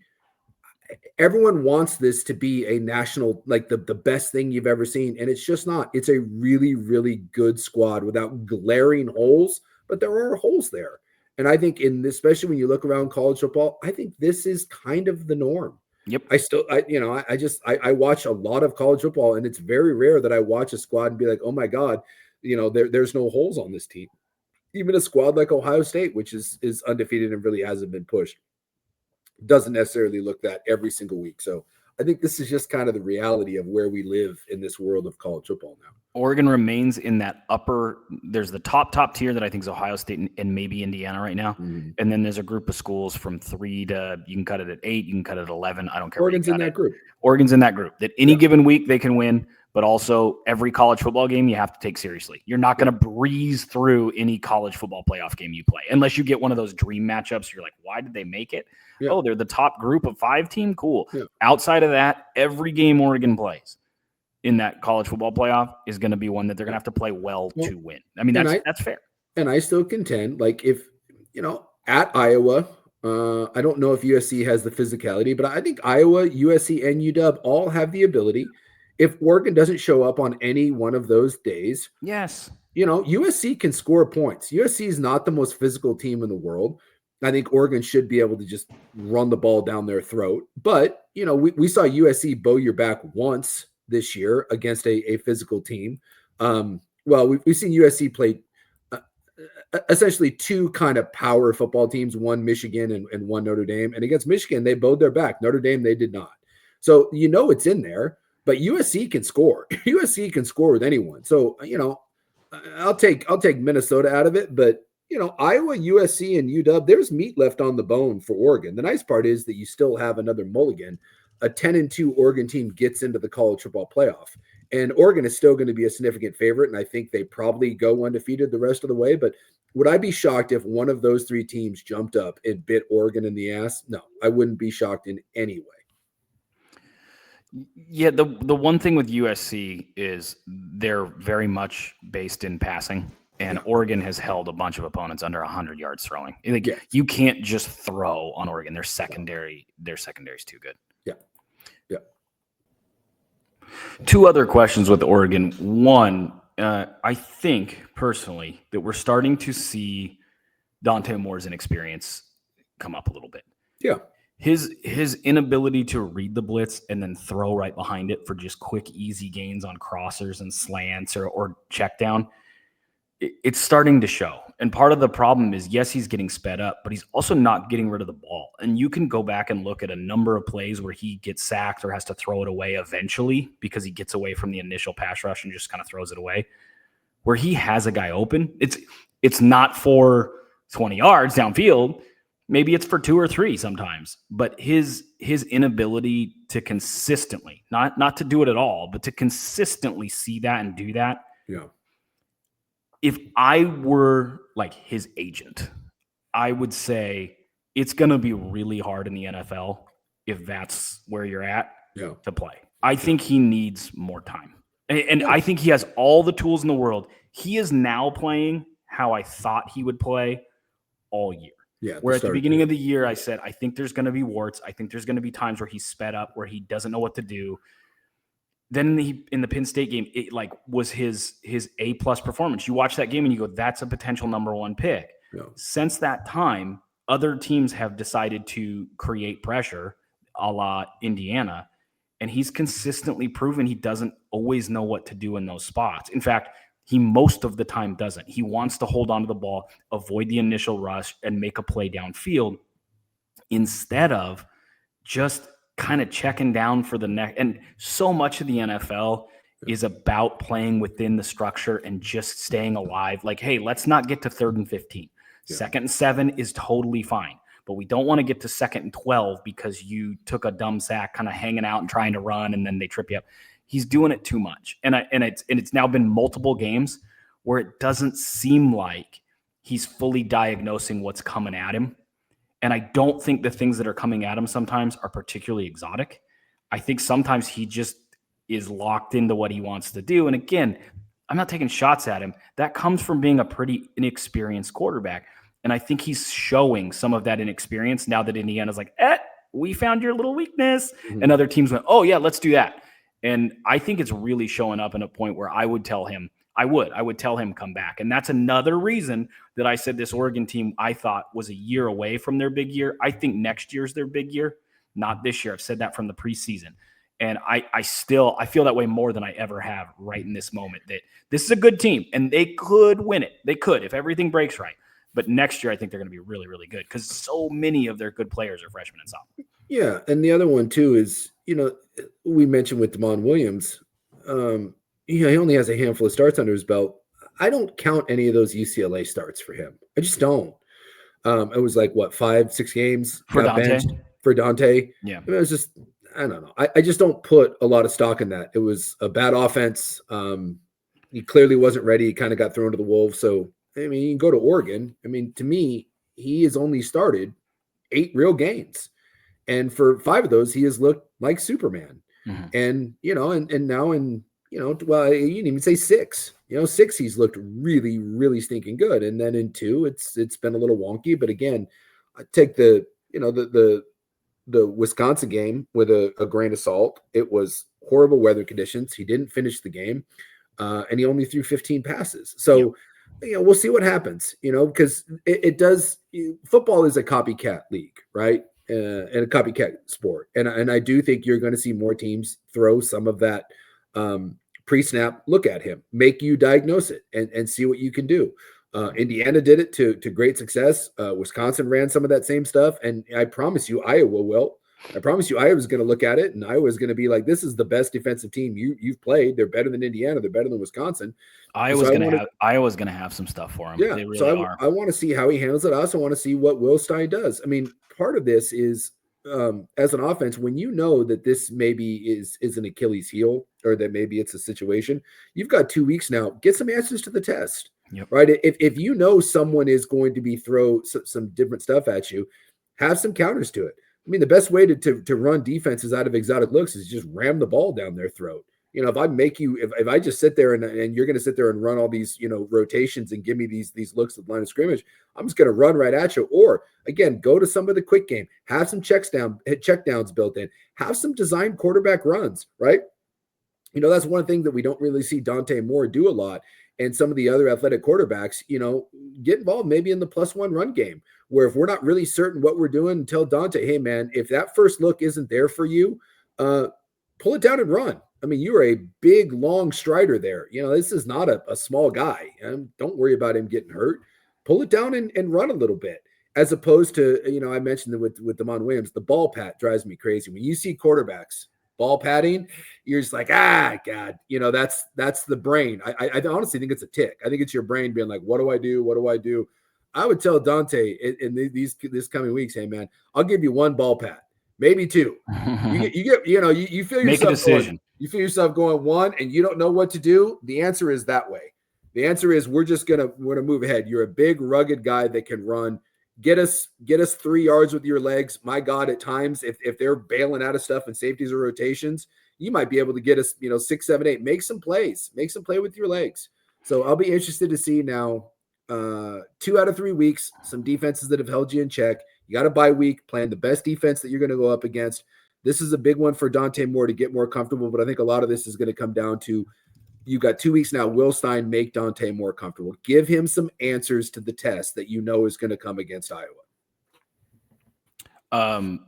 everyone wants this to be a national, like the best thing you've ever seen, and it's just not. It's a really, really good squad without glaring holes, but there are holes there. And I think especially when you look around college football, I think this is kind of the norm. Yep. I watch a lot of college football, and it's very rare that I watch a squad and be like, oh my God, there's no holes on this team. Even a squad like Ohio State, which is undefeated and really hasn't been pushed, doesn't necessarily look that every single week. So I think this is just kind of the reality of where we live in this world of college football now. Oregon remains in that there's the top tier that I think is Ohio State and maybe Indiana right now. Mm-hmm. And then there's a group of schools from 3 to, you can cut it at 8, you can cut it at 11. I don't care. Oregon's in that group. Oregon's in that group that any given week they can win, but also every college football game you have to take seriously. You're not going to breeze through any college football playoff game you play unless you get one of those dream matchups. You're like, why did they make it? Yeah. Oh, they're the top group of 5 team. Cool. Yeah. Outside of that, every game Oregon plays in that college football playoff is going to be one that they're going to have to play well to win. I mean, that's fair. And I still contend, like if, at Iowa, I don't know if USC has the physicality, but I think Iowa, USC, and UW all have the ability. If Oregon doesn't show up on any one of those days, yes, USC can score points. USC is not the most physical team in the world. I think Oregon should be able to just run the ball down their throat. But, we saw USC bow your back once this year against a physical team. We've seen USC play essentially 2 kind of power football teams, one Michigan and one Notre Dame. And against Michigan, they bowed their back. Notre Dame, they did not. So, it's in there. But USC can score. USC can score with anyone. So, I'll take Minnesota out of it. But, Iowa, USC, and UW, there's meat left on the bone for Oregon. The nice part is that you still have another mulligan. A 10-2 Oregon team gets into the college football playoff. And Oregon is still going to be a significant favorite. And I think they probably go undefeated the rest of the way. But would I be shocked if one of those 3 teams jumped up and bit Oregon in the ass? No, I wouldn't be shocked in any way. Yeah, the one thing with USC is they're very much based in passing, and Oregon has held a bunch of opponents under 100 yards throwing. You can't just throw on Oregon. Their secondary is too good. Yeah. 2 other questions with Oregon. One, I think personally that we're starting to see Dante Moore's inexperience come up a little bit. Yeah. His inability to read the blitz and then throw right behind it for just quick, easy gains on crossers and slants or check down, it's starting to show. And part of the problem is, yes, he's getting sped up, but he's also not getting rid of the ball. And you can go back and look at a number of plays where he gets sacked or has to throw it away eventually because he gets away from the initial pass rush and just kind of throws it away, where he has a guy open. It's not for 20 yards downfield. Maybe it's for 2 or 3 sometimes, but his inability to consistently, not to do it at all, but to consistently see that and do that. Yeah. If I were like his agent, I would say it's going to be really hard in the NFL if that's where you're at to play. I think he needs more time. And I think he has all the tools in the world. He is now playing how I thought he would play all year. Yeah. Where at the beginning of the year, I said, I think there's going to be warts. I think there's going to be times where he's sped up, where he doesn't know what to do. then in the Penn State game, it like was his A+ performance. You watch that game and you go, that's a potential number 1 pick. No. Since that time, other teams have decided to create pressure, a la Indiana, and he's consistently proven he doesn't always know what to do in those spots. In fact, he most of the time doesn't. He wants to hold on to the ball, avoid the initial rush, and make a play downfield instead of just kind of checking down for the next. And so much of the NFL is about playing within the structure and just staying alive. Like, hey, let's not get to 3rd and 15. Yeah. 2nd and 7 is totally fine. But we don't want to get to 2nd and 12 because you took a dumb sack kind of hanging out and trying to run and then they trip you up. He's doing it too much. And it's now been multiple games where it doesn't seem like he's fully diagnosing what's coming at him. And I don't think the things that are coming at him sometimes are particularly exotic. I think sometimes he just is locked into what he wants to do. And again, I'm not taking shots at him. That comes from being a pretty inexperienced quarterback. And I think he's showing some of that inexperience now that Indiana's like, we found your little weakness. Mm-hmm. And other teams went, oh, yeah, let's do that. And I think it's really showing up in a point where I would tell him, I would tell him come back. And that's another reason that I said this Oregon team I thought was a year away from their big year. I think next year's their big year, not this year. I've said that from the preseason. And I feel that way more than I ever have right in this moment, that this is a good team and they could win it. They could if everything breaks right. But next year, I think they're going to be really, really good because so many of their good players are freshmen and sophomores. Yeah. And the other one, too, is, we mentioned with Damon Williams, he only has a handful of starts under his belt. I don't count any of those UCLA starts for him. I just don't. It was like, 5-6 games for Dante? For Dante. Yeah. It was just, I don't know. I just don't put a lot of stock in that. It was a bad offense. He clearly wasn't ready. He kind of got thrown to the wolves. So, you can go to Oregon. To me, he has only started 8 real games. And for 5 of those, he has looked like Superman. Mm-hmm. And, and now in, you didn't even say 6. 6, he's looked really, really stinking good. And then in 2, it's been a little wonky. But again, I take the Wisconsin game with a grain of salt. It was horrible weather conditions. He didn't finish the game. And he only threw 15 passes. So, we'll see what happens, because it does. Football is a copycat league, right? And a copycat sport. And I do think you're going to see more teams throw some of that pre-snap look at him, make you diagnose it and see what you can do. Indiana did it to great success. Wisconsin ran some of that same stuff. And I promise you, Iowa will. I promise you, Iowa's going to look at it, and Iowa's going to be like, this is the best defensive team you've played. They're better than Indiana. They're better than Wisconsin. Iowa's going to have some stuff for him. Yeah, they really so are. I want to see how he handles it. I also want to see what Will Stein does. Part of this is as an offense, when you know that this maybe is an Achilles heel, or that maybe it's a situation, you've got 2 weeks now. Get some answers to the test. Yep. Right? If you know someone is going to be throw some different stuff at you, have some counters to it. The best way to run defenses out of exotic looks is just ram the ball down their throat. If I make you, if I just sit there and you're going to sit there and run all these, rotations and give me these looks at the line of scrimmage, I'm just going to run right at you. Or again, go to some of the quick game, have some check downs built in, have some designed quarterback runs, right? That's one thing that we don't really see Dante Moore do a lot. And some of the other athletic quarterbacks, get involved maybe in the +1 run game, where if we're not really certain what we're doing, tell Dante, hey, man, if that first look isn't there for you, pull it down and run. You are a big, long strider there. This is not a small guy. Don't worry about him getting hurt. Pull it down and run a little bit, as opposed to, I mentioned that with Damon Williams, the ball pat drives me crazy. When you see quarterbacks ball patting, you're just like, God, that's the brain. I honestly think it's a tick. I think it's your brain being like, what do I do? What do I do? I would tell Dante in this coming weeks, hey man, I'll give you 1 ball pat, maybe 2. You feel yourself make a decision. You feel yourself going 1 and you don't know what to do. The answer is that way. The answer is we're gonna move ahead. You're a big, rugged guy that can run. Get us 3 yards with your legs. My God, at times, if they're bailing out of stuff and safeties or rotations, you might be able to get us, 6, 7, 8. Make some plays. Make some play with your legs. So I'll be interested to see now 2 out of 3 weeks, some defenses that have held you in check. You got a bye week, playing the best defense that you're going to go up against. This is a big one for Dante Moore to get more comfortable, but I think a lot of this is going to come down to you've got 2 weeks now. Will Stein make Dante more comfortable? Give him some answers to the test that you know is going to come against Iowa.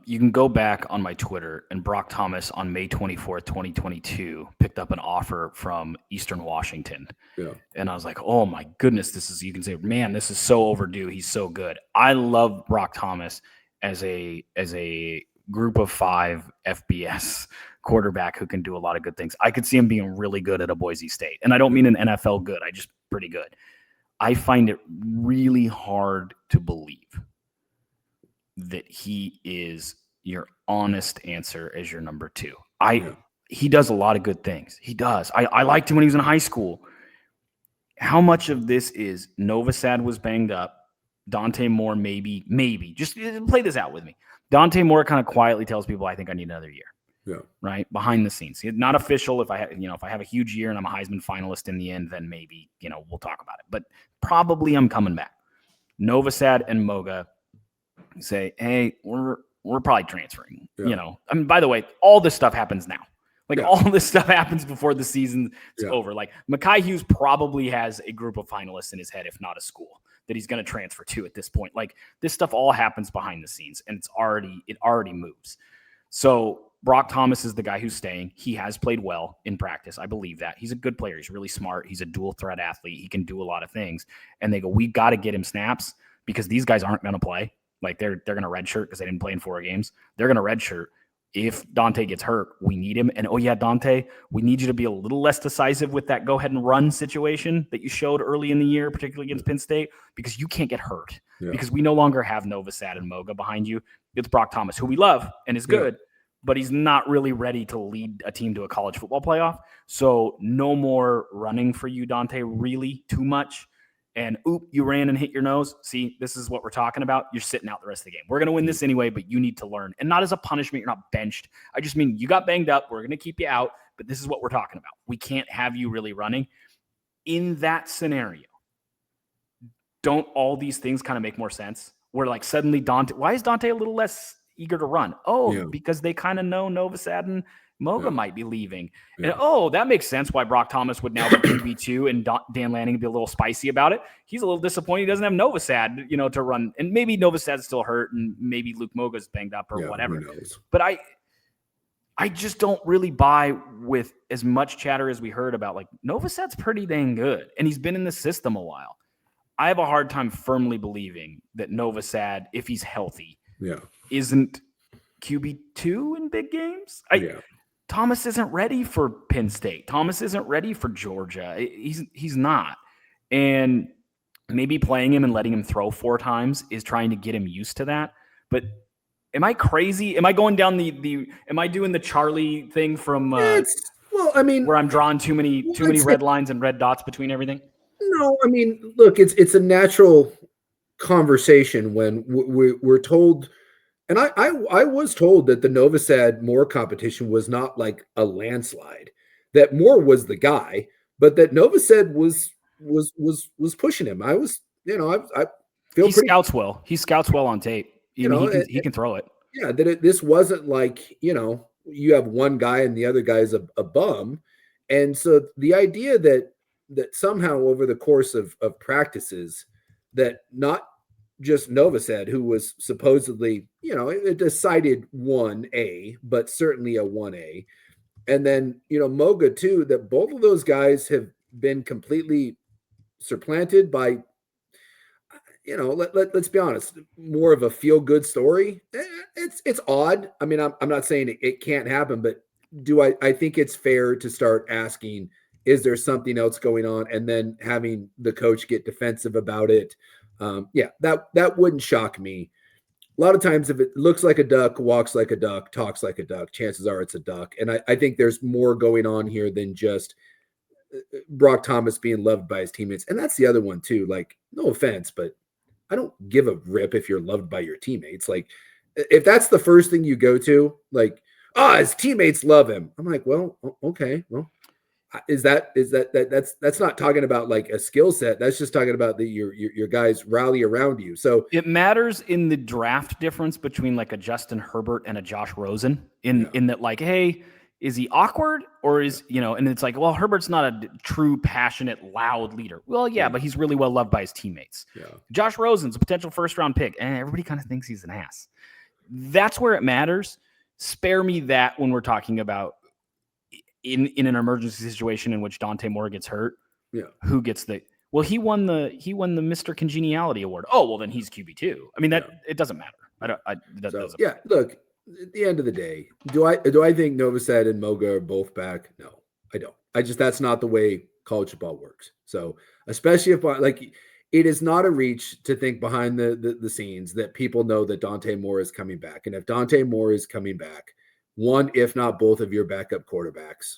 You can go back on my Twitter, and Brock Thomas on May 24th, 2022 picked up an offer from Eastern Washington. Yeah. And I was like, oh my goodness, you can say, man, this is so overdue. He's so good. I love Brock Thomas as a group of 5 FBS quarterback who can do a lot of good things. I could see him being really good at a Boise State. And I don't mean an NFL good. I just pretty good. I find it really hard to believe that he is your honest answer as your number 2. He does a lot of good things. He does. I liked him when he was in high school. How much of this is Novosad was banged up? Dante Moore, maybe. Just play this out with me. Dante Moore kind of quietly tells people, I think I need another year. Yeah. Right. Behind the scenes. Not official. If I have a huge year and I'm a Heisman finalist in the end, then maybe, we'll talk about it. But probably I'm coming back. Novosad and Moga say, hey, we're probably transferring. Yeah. By the way, all this stuff happens now. All this stuff happens before the season's over. Like Mekhi Hughes probably has a group of finalists in his head, if not a school, that he's going to transfer to at this point. Like this stuff all happens behind the scenes, and it already moves. So Brock Thomas is the guy who's staying. He has played well in practice. I believe that. He's a good player. He's really smart. He's a dual threat athlete. He can do a lot of things. And they go, we got to get him snaps because these guys aren't going to play. Like they're going to redshirt because they didn't play in 4 games. They're going to redshirt. If Dante gets hurt, we need him. And, Dante, we need you to be a little less decisive with that go ahead and run situation that you showed early in the year, particularly against Penn State, because you can't get hurt. Yeah. Because we no longer have Novosad and Moga behind you. It's Brock Thomas, who we love and is good, but he's not really ready to lead a team to a college football playoff. So no more running for you, Dante, really too much. And, you ran and hit your nose. See, this is what we're talking about. You're sitting out the rest of the game. We're going to win this anyway, but you need to learn. And not as a punishment. You're not benched. I just mean you got banged up. We're going to keep you out, but this is what we're talking about. We can't have you really running. In that scenario, don't all these things kind of make more sense? Where like suddenly why is Dante a little less eager to run? Because they kind of know Novosad and Moga might be leaving. And that makes sense why Brock Thomas would now be QB2 and Dan Lanning would be a little spicy about it. He's a little disappointed he doesn't have Novosad, to run. And maybe Novosad's still hurt and maybe Luke Moga's banged up or whatever. But I just don't really buy with as much chatter as we heard about, like, Novosad's pretty dang good. And he's been in the system a while. I have a hard time firmly believing that Novosad, if he's healthy, isn't QB2 in big games. Thomas isn't ready for Penn State. Thomas isn't ready for Georgia. He's not. And maybe playing him and letting him throw 4 times is trying to get him used to that. But am I crazy? Am I going down am I doing the Charlie thing from where I'm drawing too many red lines and red dots between everything? No, I mean, look, it's a natural conversation when we're told. And I was told that the Novosad Moore competition was not like a landslide, that Moore was the guy, but that Novosad was pushing him. I was, I feel he scouts well. He scouts well on tape. He can throw it. Yeah, that this wasn't like, you have one guy and the other guy's a bum. And so the idea that somehow over the course of practices that not just Novosad, who was supposedly, it decided 1A, but certainly a 1A. And then, Moga too, that both of those guys have been completely supplanted by, let's be honest, more of a feel-good story. It's odd. I mean, I'm not saying it can't happen, but I think it's fair to start asking, is there something else going on? And then having the coach get defensive about it. That wouldn't shock me. A lot of times if it looks like a duck, walks like a duck, talks like a duck, chances are it's a duck. And I think there's more going on here than just Brock Thomas being loved by his teammates. And that's the other one too. Like, no offense, but I don't give a rip if you're loved by your teammates. Like, if that's the first thing you go to, like, his teammates love him. I'm like, well, okay, well. That's not talking about like a skill set. That's just talking about your guys rally around you. So it matters in the draft difference between like a Justin Herbert and a Josh Rosen in that, like, hey, is he awkward or is, and it's like, well, Herbert's not a true, passionate, loud leader. Well, yeah, but he's really well loved by his teammates. Yeah. Josh Rosen's a potential first-round pick, and everybody kind of thinks he's an ass. That's where it matters. Spare me that when we're talking about in an emergency situation in which Dante Moore gets hurt. Yeah. Who gets well, he won the Mr. Congeniality Award. Oh, well, then he's QB2. I mean, it doesn't matter. Doesn't matter. Look, at the end of the day, do I think Novosad and Moga are both back? No, I don't. That's not the way college football works. So especially if it is not a reach to think behind the scenes that people know that Dante Moore is coming back. And if Dante Moore is coming back, one, if not both of your backup quarterbacks.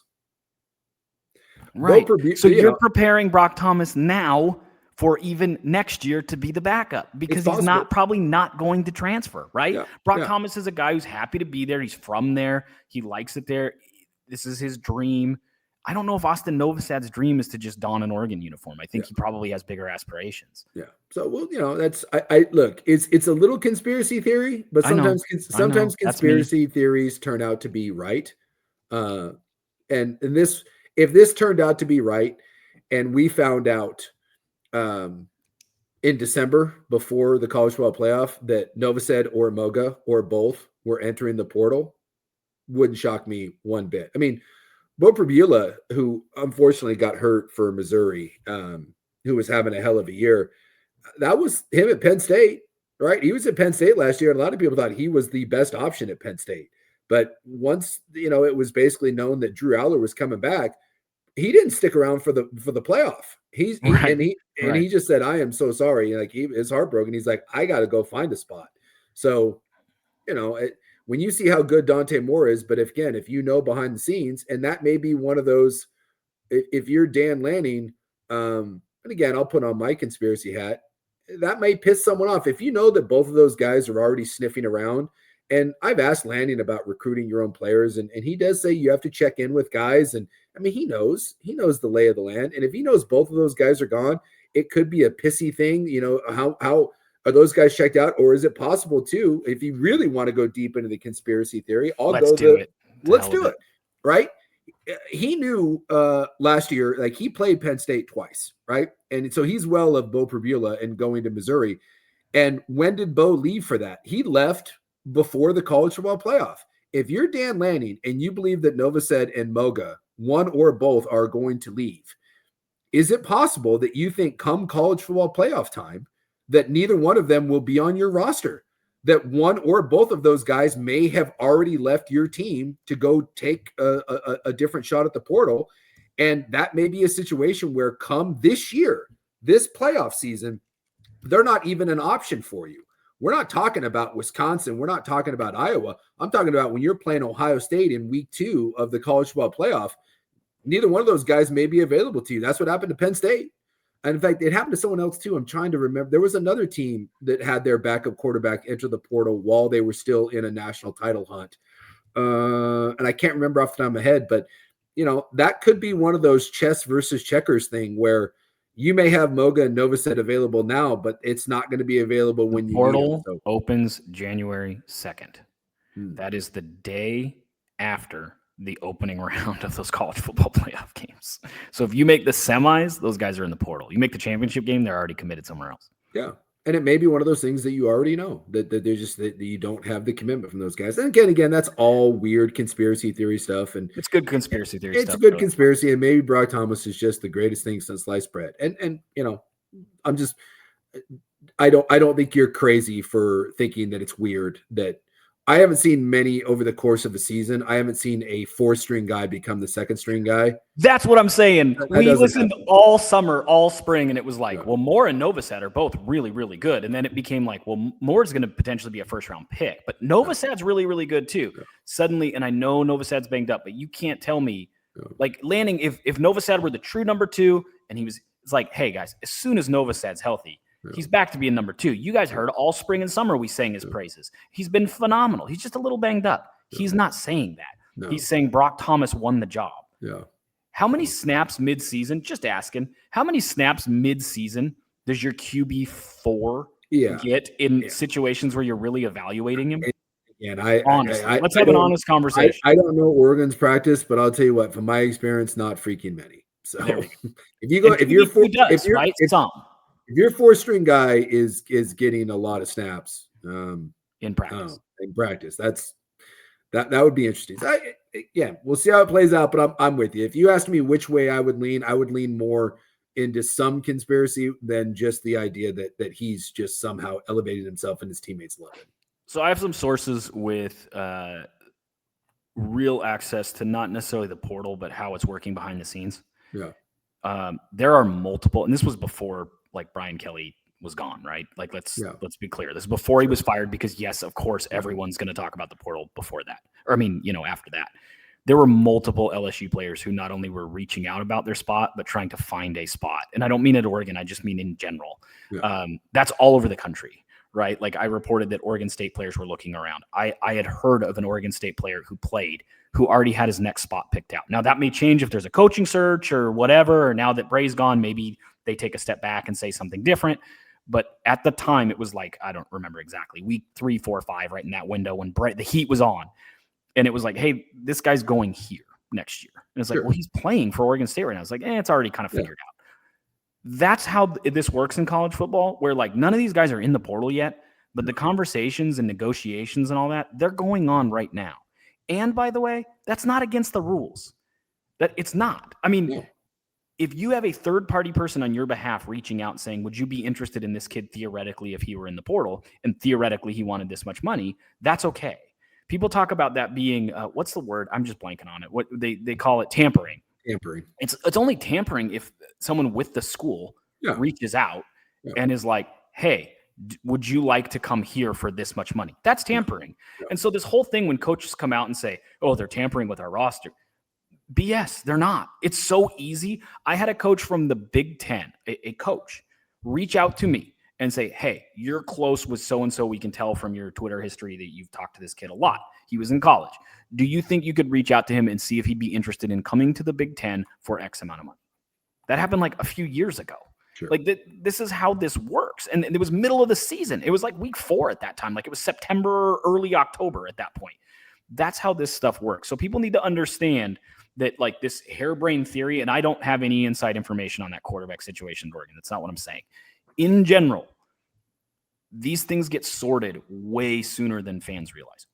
Right. So you're preparing Brock Thomas now for even next year to be the backup because he's probably not going to transfer, right? Yeah, Brock Thomas is a guy who's happy to be there. He's from there. He likes it there. This is his dream. I don't know if Austin Novosad's dream is to just don an Oregon uniform. I think he probably has bigger aspirations. Yeah. So, well, that's I look, it's a little conspiracy theory, but sometimes conspiracy theories turn out to be right. And if this turned out to be right and we found out in December before the college football playoff that Novosad or Moga or both were entering the portal, wouldn't shock me one bit. I mean, Bo Pribula, who unfortunately got hurt for Missouri, who was having a hell of a year, that was him at Penn State, right? He was at Penn State last year, and a lot of people thought he was the best option at Penn State. But once, it was basically known that Drew Aller was coming back, he didn't stick around for the playoff. He just said, "I am so sorry." Like, he is heartbroken. He's like, "I got to go find a spot." So, when you see how good Dante Moore is, but if behind the scenes, and that may be one of those, if you're Dan Lanning, and again, I'll put on my conspiracy hat, that may piss someone off. If you know that both of those guys are already sniffing around, and I've asked Lanning about recruiting your own players, and he does say you have to check in with guys, and I mean, he knows the lay of the land, and if he knows both of those guys are gone, it could be a pissy thing. How are those guys checked out? Or is it possible too, if you really want to go deep into the conspiracy theory, let's do it. Right. He knew last year, like, he played Penn State twice. Right. And so he's well of Bo Pribula and going to Missouri. And when did Bo leave for that? He left before the college football playoff. If you're Dan Lanning and you believe that Novosad and Moga, one or both, are going to leave, is it possible that you think come college football playoff time that neither one of them will be on your roster, that one or both of those guys may have already left your team to go take a different shot at the portal? And that may be a situation where come this year, this playoff season, they're not even an option for you. We're not talking about Wisconsin. We're not talking about Iowa. I'm talking about when you're playing Ohio State in week 2 of the college football playoff, neither one of those guys may be available to you. That's what happened to Penn State. And in fact, it happened to someone else too. I'm trying to remember. There was another team that had their backup quarterback enter the portal while they were still in a national title hunt. And I can't remember off the top of my head, but that could be one of those chess versus checkers thing where you may have Moga and Novosad available now, but it's not going to be available when you portal opens January 2nd. That is the day after the opening round of those college football playoff games. So if you make the semis, those guys are in the portal. You make the championship game, they're already committed somewhere else. Yeah. And it may be one of those things that you already know that they're just that you don't have the commitment from those guys. And again, that's all weird conspiracy theory stuff. And it's good conspiracy theory stuff. It's a good conspiracy. And maybe Brock Thomas is just the greatest thing since sliced bread. And I don't think you're crazy for thinking that it's weird that I haven't seen many over the course of a season. I haven't seen a 4-string guy become the 2nd-string guy. That's what I'm saying. We listened all summer, all spring, and it was like, well, Moore and Novosad are both really, really good. And then it became like, well, Moore's going to potentially be a first-round pick. But Novosad's really, really good too. Yeah. Suddenly, and I know Novosad's banged up, but you can't tell me, like, Lanning, if Novosad were the true number 2, and it's like, hey, guys, as soon as Novosad's healthy, he's back to being number 2. You guys heard all spring and summer we sang his praises. He's been phenomenal. He's just a little banged up. He's not saying that. No. He's saying Brock Thomas won the job. Yeah. How many snaps mid-season? Just asking. How many snaps mid-season does your QB4 get in situations where you're really evaluating him? And Honestly, let's have an honest conversation. I don't know Oregon's practice, but I'll tell you what, from my experience, not freaking many. So if your 4-string guy is getting a lot of snaps in practice, that would be interesting. We'll see how it plays out, but I'm with you. If you ask me which way I would lean more into some conspiracy than just the idea that he's just somehow elevated himself and his teammates love him. So I have some sources with real access to not necessarily the portal, but how it's working behind the scenes. Yeah. There are multiple, and this was before like Brian Kelly was gone, right? Like let's be clear. This is before he was fired because yes, of course, everyone's going to talk about the portal before that. Or I mean, after that. There were multiple LSU players who not only were reaching out about their spot, but trying to find a spot. And I don't mean at Oregon. I just mean in general. Yeah. That's all over the country, right? Like I reported that Oregon State players were looking around. I had heard of an Oregon State player who already had his next spot picked out. Now that may change if there's a coaching search or whatever, or now that Bray's gone, maybe they take a step back and say something different. But at the time it was like, I don't remember exactly, week 3, 4, 5, right in that window when the heat was on. And it was like, hey, this guy's going here next year. And it's like, well, he's playing for Oregon State right now. It's like, it's already kind of figured out. That's how this works in college football, where like none of these guys are in the portal yet, but the conversations and negotiations and all that, they're going on right now. And by the way, that's not against the rules. That it's not. I mean, if you have a third-party person on your behalf reaching out saying, would you be interested in this kid theoretically if he were in the portal and theoretically he wanted this much money, that's okay. People talk about that being, what's the word? I'm just blanking on it. What they call it tampering. Tampering. It's only tampering if someone with the school reaches out and is like, hey, would you like to come here for this much money? That's tampering. Yeah. And so this whole thing when coaches come out and say, oh, they're tampering with our roster. BS, they're not. It's so easy. I had a coach from the Big Ten, a coach, reach out to me and say, hey, you're close with so-and-so. We can tell from your Twitter history that you've talked to this kid a lot. He was in college. Do you think you could reach out to him and see if he'd be interested in coming to the Big Ten for X amount of money? That happened like a few years ago. Sure. Like this is how this works. And it was middle of the season. It was like week 4 at that time. Like it was September, early October at that point. That's how this stuff works. So people need to understand that like this harebrained theory, and I don't have any inside information on that quarterback situation in Oregon. That's not what I'm saying. In general, these things get sorted way sooner than fans realize.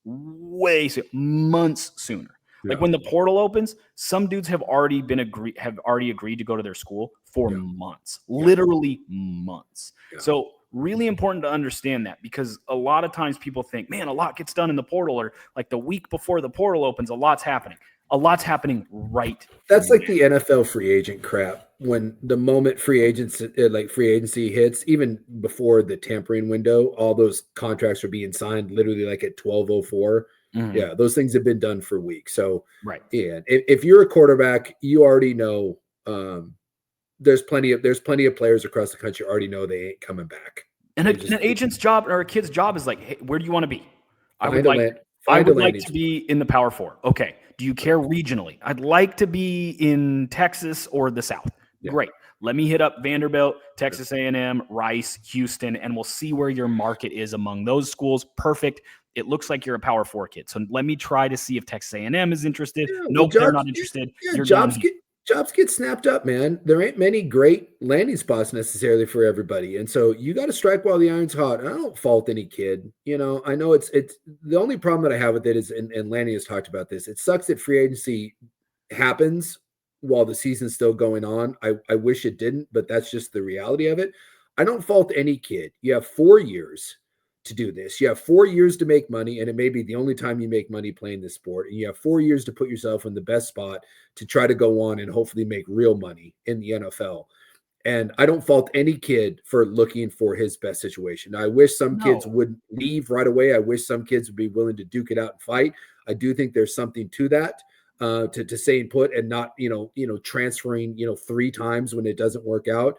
Months sooner. Yeah. Like when the portal opens, some dudes have already agreed to go to their school for months, literally months. Yeah. So really important to understand that, because a lot of times people think, man, a lot gets done in the portal, or like the week before the portal opens, a lot's happening. A lot's happening right. That's like the NFL free agent crap. When the moment free agency hits, even before the tampering window, all those contracts are being signed literally like at 12:04. Mm-hmm. Yeah, those things have been done for weeks. So yeah, if you're a quarterback, you already know there's plenty of players across the country already know they ain't coming back. And an agent's job or a kid's job is like, hey, where do you want to be? I would like to be in the Power 4. Okay. Do you care regionally? I'd like to be in Texas or the South. Yeah. Great. Let me hit up Vanderbilt, Texas A&M, Rice, Houston, and we'll see where your market is among those schools. Perfect. It looks like you're a Power 4 kid. So let me try to see if Texas A&M is interested. Nope, they're not interested. Yeah, jobs get snapped up, man. There ain't many great landing spots necessarily for everybody. And so you got to strike while the iron's hot. I don't fault any kid. I know it's the only problem that I have with it is, and Lanny has talked about this, it sucks that free agency happens while the season's still going on. I wish it didn't, but that's just the reality of it. I don't fault any kid. You have 4 years to do this. You have 4 years to make money, and it may be the only time you make money playing this sport. And you have 4 years to put yourself in the best spot to try to go on and hopefully make real money in the NFL. And I don't fault any kid for looking for his best situation. I wish some kids would leave right away. I wish some kids would be willing to duke it out and fight. I do think there's something to that, to staying put and not, transferring, 3 times when it doesn't work out.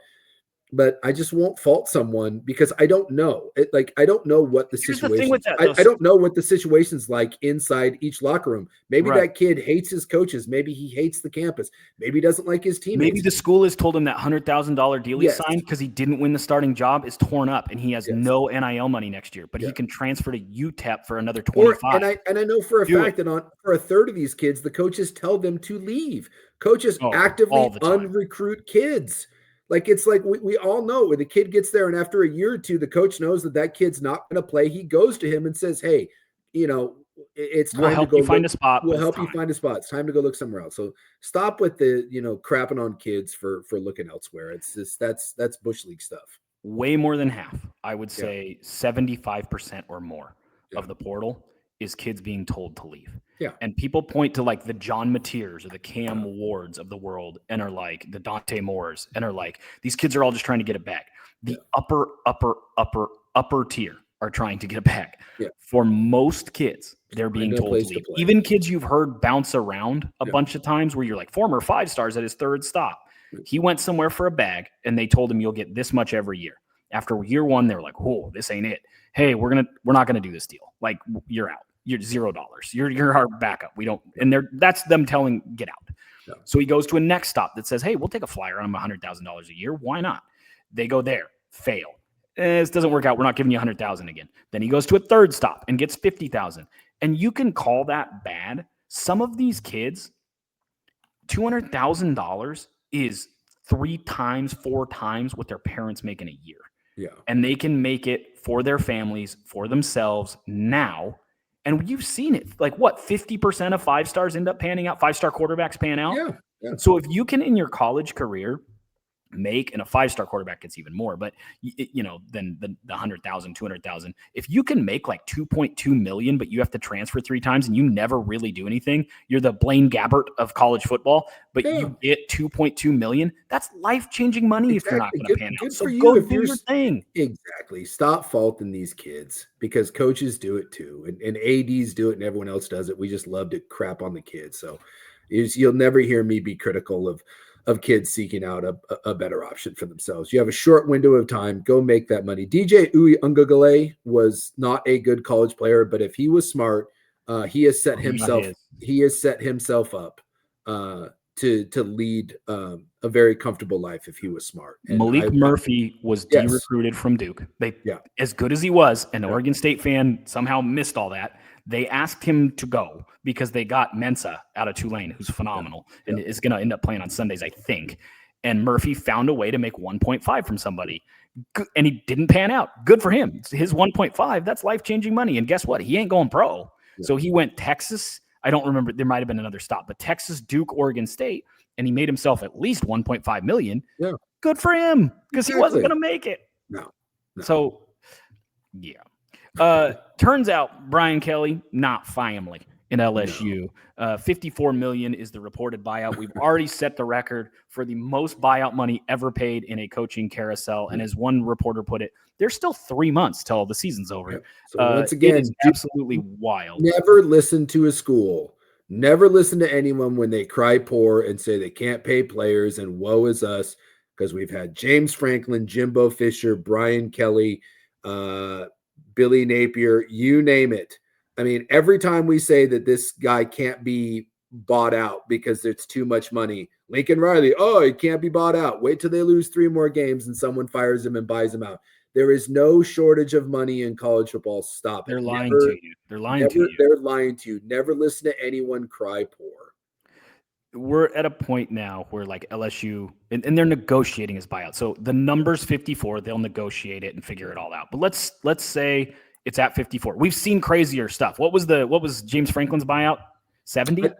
but I just won't fault someone because I don't know. I don't know what the Here's the thing with situations. that, I though. don't know what the situation's like inside each locker room. Maybe Right. that kid hates his coaches. Maybe he hates the campus. Maybe he doesn't like his Maybe teammates. the school has told him that $100,000 deal he Yes. signed because he didn't win the starting job is torn up and he has Yes. no NIL money next year, but Yeah. he can transfer to UTEP for another 25. And I know for a Do fact that for a third of these kids, the coaches tell them to leave. Coaches all actively the time. unrecruit kids. Like it's like we all know when the kid gets there and after a year or two, the coach knows that kid's not going to play. He goes to him and says, "Hey, it's We'll time to help go you find a spot. We'll But it's help you time. find a spot. It's time to go look somewhere else." So stop with the crapping on kids for looking elsewhere. It's just that's bush league stuff. Way more than half, I would Yeah. say 75% or more Yeah. of the portal is kids being told to leave. Yeah. And people point to like the John Mateers or the Cam Wards of the world and are like the Dante Moores and are like, these kids are all just trying to get it back. The upper tier are trying to get it back. Yeah. For most kids, they're being told to leave. Even kids you've heard bounce around a bunch of times where you're like former 5 stars at his third stop. He went somewhere for a bag and they told him you'll get this much every year. After year one, they were like, "Oh, this ain't it. Hey, we're not gonna do this deal. Like, you're out. You're $0. You're our backup. We don't." And that's them telling get out. Yeah. So he goes to a next stop that says, "Hey, we'll take a flyer on $100,000 a year. Why not?" They go there, fail. This doesn't work out. We're not giving you $100,000 again. Then he goes to a third stop and gets $50,000. And you can call that bad. Some of these kids, $200,000 is 3 times, 4 times what their parents make in a year. Yeah. And they can make it for their families, for themselves now. And you've seen it. Like what, 50% of 5 stars end up panning out, 5-star quarterbacks pan out? Yeah. So if you can in your college career make, and a 5-star quarterback gets even more, but than the 100,000, 200,000. If you can make like 2.2 million, but you have to transfer 3 times and you never really do anything, you're the Blaine Gabbert of college football, but you get 2.2 million. That's life-changing money. If you're not going to pan out. So go do your thing. Exactly. Stop faulting these kids because coaches do it too, and ADs do it, and everyone else does it. We just love to crap on the kids. So you'll never hear me be critical of kids seeking out a better option for themselves. You have a short window of time. Go make that money. DJ Uiagalelei was not a good college player, but if he was smart, he has set himself up to lead a very comfortable life if he was smart. And Malik Murphy was de-recruited from Duke. As good as he was, an Oregon State fan somehow missed all that. They asked him to go because they got Mensa out of Tulane, who's phenomenal and is going to end up playing on Sundays, I think. And Murphy found a way to make 1.5 from somebody, and he didn't pan out. Good for him. His 1.5, that's life-changing money. And guess what? He ain't going pro. Yeah. So he went Texas. I don't remember. There might have been another stop, but Texas, Duke, Oregon State, and he made himself at least 1.5 million. Yeah. Good for him because he wasn't going to make it. No. So, yeah. Turns out Brian Kelly, not family in LSU. No. 54 million is the reported buyout. We've already set the record for the most buyout money ever paid in a coaching carousel. And as one reporter put it, there's still 3 months till the season's over. Yep. So once again, it is absolutely wild. Never listen to a school. Never listen to anyone when they cry poor and say they can't pay players and woe is us, because we've had James Franklin, Jimbo Fisher, Brian Kelly, Billy Napier, you name it. I mean, every time we say that this guy can't be bought out because it's too much money, Lincoln Riley, he can't be bought out. Wait till they lose 3 more games and someone fires him and buys him out. There is no shortage of money in college football. Stop it. They're lying to you. They're lying to you. They're lying to you. Never listen to anyone cry poor. We're at a point now where like LSU and they're negotiating his buyout. So the number's 54. They'll negotiate it and figure it all out. But let's say it's at 54. We've seen crazier stuff. What was James Franklin's buyout? 70?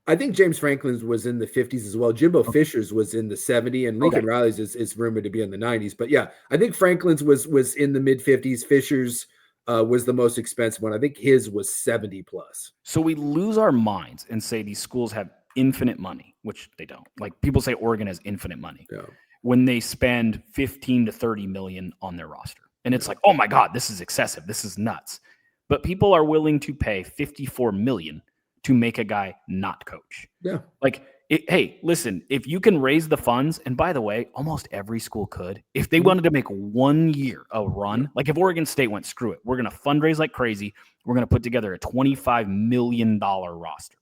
I think James Franklin's was in the 50s as well. Jimbo Fisher's was in the 70, and Lincoln Riley's is rumored to be in the 90s. But yeah, I think Franklin's was in the mid 50s. Fisher's was the most expensive one. I think his was 70 plus. So we lose our minds and say these schools have infinite money, which they don't. Like people say Oregon has infinite money when they spend 15 to 30 million on their roster. And it's like, oh my God, this is excessive. This is nuts. But people are willing to pay 54 million to make a guy not coach. Yeah. Like Hey, listen, if you can raise the funds, and by the way, almost every school could, if they wanted to make 1 year a run, like if Oregon State went, screw it, we're going to fundraise like crazy. We're going to put together a $25 million roster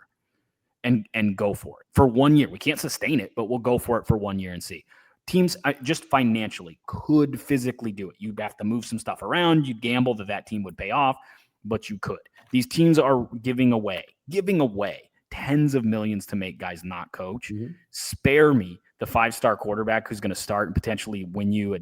and go for it for 1 year. We can't sustain it, but we'll go for it for 1 year and see. Teams just financially could physically do it. You'd have to move some stuff around. You'd gamble that team would pay off, but you could. These teams are giving away tens of millions to make guys not coach. Mm-hmm. Spare me the 5-star quarterback who's going to start and potentially win you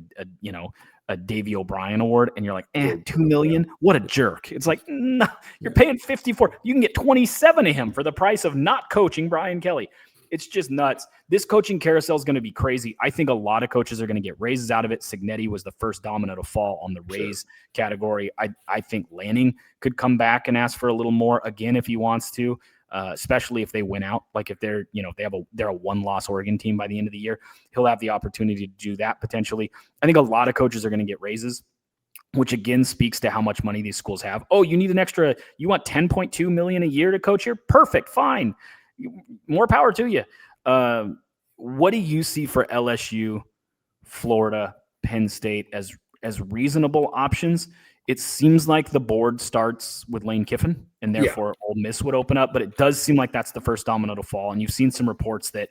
a Davey O'Brien award, and you're like, $2 million? What a jerk. It's like, nah, you're paying 54. You can get 27 of him for the price of not coaching Brian Kelly. It's just nuts. This coaching carousel is going to be crazy. I think a lot of coaches are going to get raises out of it. Signetti was the first domino to fall on the raise category. I think Lanning could come back and ask for a little more again if he wants to. Especially if they win out, like if they're a 1-loss Oregon team by the end of the year, he'll have the opportunity to do that potentially. I think a lot of coaches are going to get raises, which again speaks to how much money these schools have. Oh, you need you want $10.2 million a year to coach here? Perfect. Fine. More power to you. What do you see for LSU, Florida, Penn State as reasonable options? It seems like the board starts with Lane Kiffin, and therefore Ole Miss would open up. But it does seem like that's the first domino to fall. And you've seen some reports that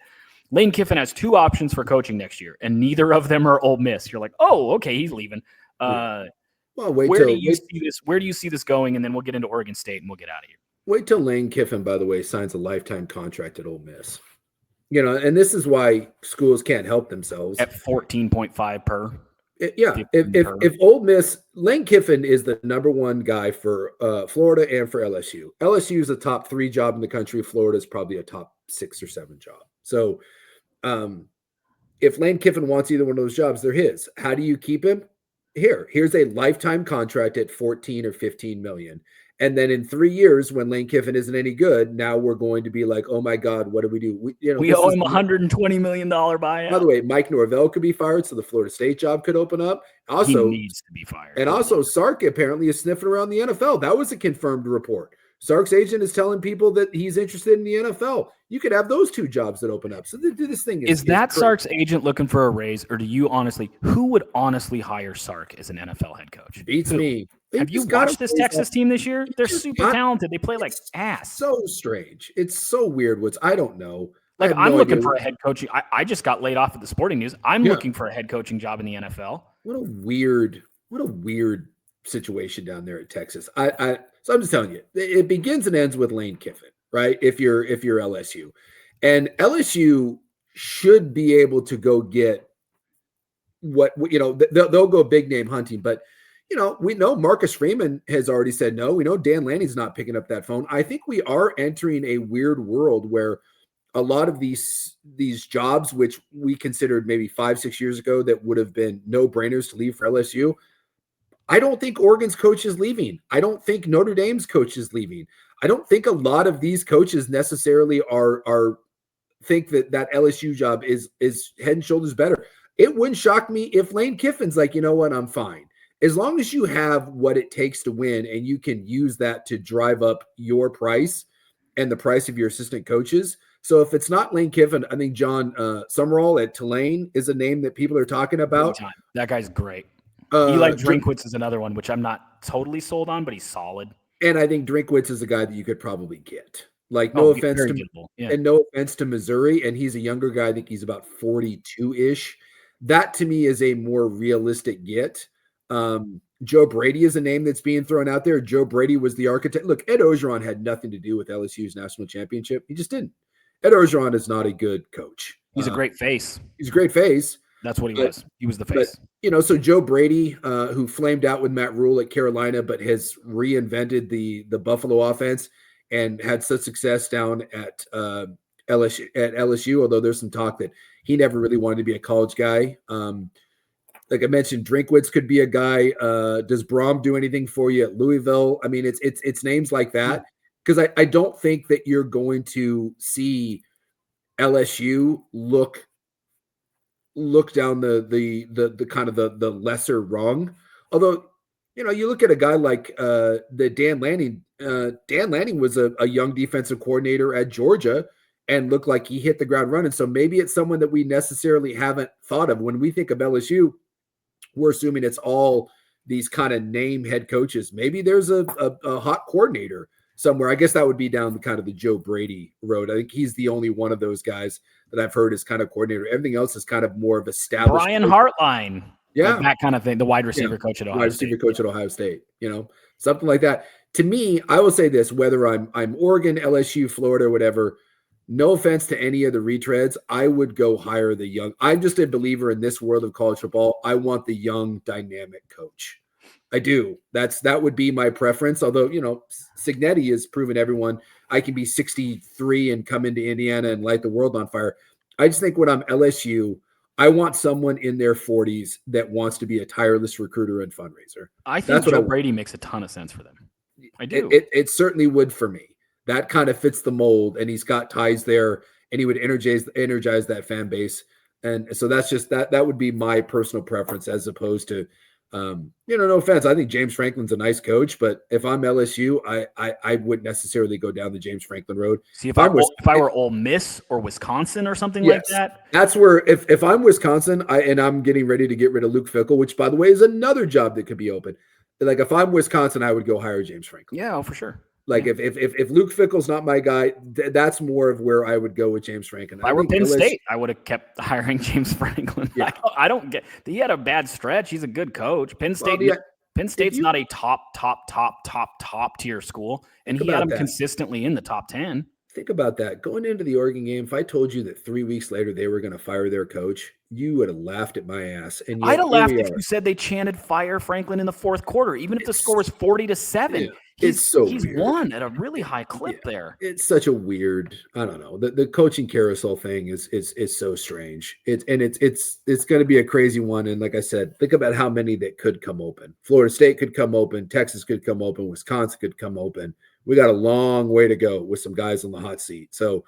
Lane Kiffin has 2 options for coaching next year, and neither of them are Ole Miss. You're like, oh, okay, he's leaving. Well, where do you see this going? And then we'll get into Oregon State, and we'll get out of here. Wait till Lane Kiffin, by the way, signs a lifetime contract at Ole Miss. And this is why schools can't help themselves. At 14.5 per. If Ole Miss, Lane Kiffin is the number 1 guy for Florida and for LSU. LSU is a top 3 job in the country. Florida is probably a top 6 or 7 job. So if Lane Kiffin wants either one of those jobs, they're his. How do you keep him? Here's a lifetime contract at 14 or 15 million. And then in 3 years, when Lane Kiffin isn't any good, now we're going to be like, oh my God, what do we do? We owe him $120 million buyout. By the way, Mike Norvell could be fired, so the Florida State job could open up. Also, he needs to be fired. And also, Sark apparently is sniffing around the NFL. That was a confirmed report. Sark's agent is telling people that he's interested in the NFL. You could have those 2 jobs that open up. So this thing is that Sark's agent looking for a raise, or who would honestly hire Sark as an NFL head coach? Beats me. Have you watched this Texas team this year? They're super talented. They play like ass. So strange. It's so weird. I don't know. Like I'm looking for a head coaching. I just got laid off at the Sporting News. I'm looking for a head coaching job in the NFL. What a weird situation down there at Texas. So I'm just telling you, it begins and ends with Lane Kiffin, right? If you're LSU, and LSU should be able to go get they'll go big name hunting, but we know Marcus Freeman has already said no. We know Dan Lanning's not picking up that phone. I think we are entering a weird world where a lot of these jobs, which we considered maybe 5-6 years ago that would have been no-brainers to leave for LSU, I don't think Oregon's coach is leaving. I don't think Notre Dame's coach is leaving. I don't think a lot of these coaches necessarily are think that LSU job is head and shoulders better. It wouldn't shock me if Lane Kiffin's like, you know what, I'm fine. As long as you have what it takes to win and you can use that to drive up your price and the price of your assistant coaches. So if it's not Lane Kiffin, I think John Summerall at Tulane is a name that people are talking about. That guy's great. Eli Drinkwitz is another one, which I'm not totally sold on, but he's solid. And I think Drinkwitz is a guy that you could probably get. Like, no offense to Missouri, and he's a younger guy. I think he's about 42-ish. That to me is a more realistic get. Joe Brady is a name that's being thrown out there. Joe Brady was the architect. Look, Ed Orgeron had nothing to do with LSU's national championship. He just didn't. Ed Orgeron is not a good coach. He's a great face. He's a great face. That's what he was. He was the face. But, so Joe Brady, who flamed out with Matt Rule at Carolina, but has reinvented the Buffalo offense and had such success down at LSU, although there's some talk that he never really wanted to be a college guy. Like I mentioned, Drinkwitz could be a guy. Does Brom do anything for you at Louisville? I mean, it's names like that, because I don't think that you're going to see LSU look down the kind of the lesser rung. Although, you look at a guy like the Dan Lanning. Dan Lanning was a young defensive coordinator at Georgia, and look like he hit the ground running. So maybe it's someone that we necessarily haven't thought of. When we think of LSU, we're assuming it's all these kind of name head coaches. Maybe there's a hot coordinator somewhere. I guess that would be down kind of the Joe Brady road. I think he's the only one of those guys that I've heard is kind of coordinator. Everything else is kind of more of established. Brian Hartline. Yeah. Like that kind of thing. The wide receiver coach at Ohio State. Wide receiver coach at Ohio State, something like that. To me, I will say this, whether I'm Oregon, LSU, Florida, whatever, no offense to any of the retreads, I would go hire the young. I'm just a believer in this world of college football. I want the young, dynamic coach. I do. That would be my preference. Although, Cignetti has proven everyone I can be 63 and come into Indiana and light the world on fire. I just think when I'm LSU, I want someone in their 40s that wants to be a tireless recruiter and fundraiser. I think Joe Brady makes a ton of sense for them. I do. It certainly would for me. That kind of fits the mold, and he's got ties there, and he would energize that fan base. And so that's just that would be my personal preference as opposed to, no offense. I think James Franklin's a nice coach, but if I'm LSU, I wouldn't necessarily go down the James Franklin road. See, if I were Ole Miss or Wisconsin or something like that. That's where, if I'm Wisconsin, I'm getting ready to get rid of Luke Fickell, which by the way is another job that could be open. Like if I'm Wisconsin, I would go hire James Franklin. Yeah, for sure. Like if Luke Fickell's not my guy, that's more of where I would go with James Franklin. If I were Penn State, I would have kept hiring James Franklin. Yeah. I don't get. He had a bad stretch. He's a good coach. Penn State's not a top tier school, and he had him consistently in the top 10. Think about that. Going into the Oregon game, if I told you that 3 weeks later they were going to fire their coach, you would have laughed at my ass. And I'd have laughed if you said they chanted "Fire Franklin" in the fourth quarter, even if the score was 40-7. Yeah. He's won at a really high clip there. It's such a weird, I don't know. The coaching carousel thing is so strange. It's going to be a crazy one. And like I said, think about how many that could come open. Florida State could come open. Texas could come open. Wisconsin could come open. We got a long way to go with some guys on the hot seat. So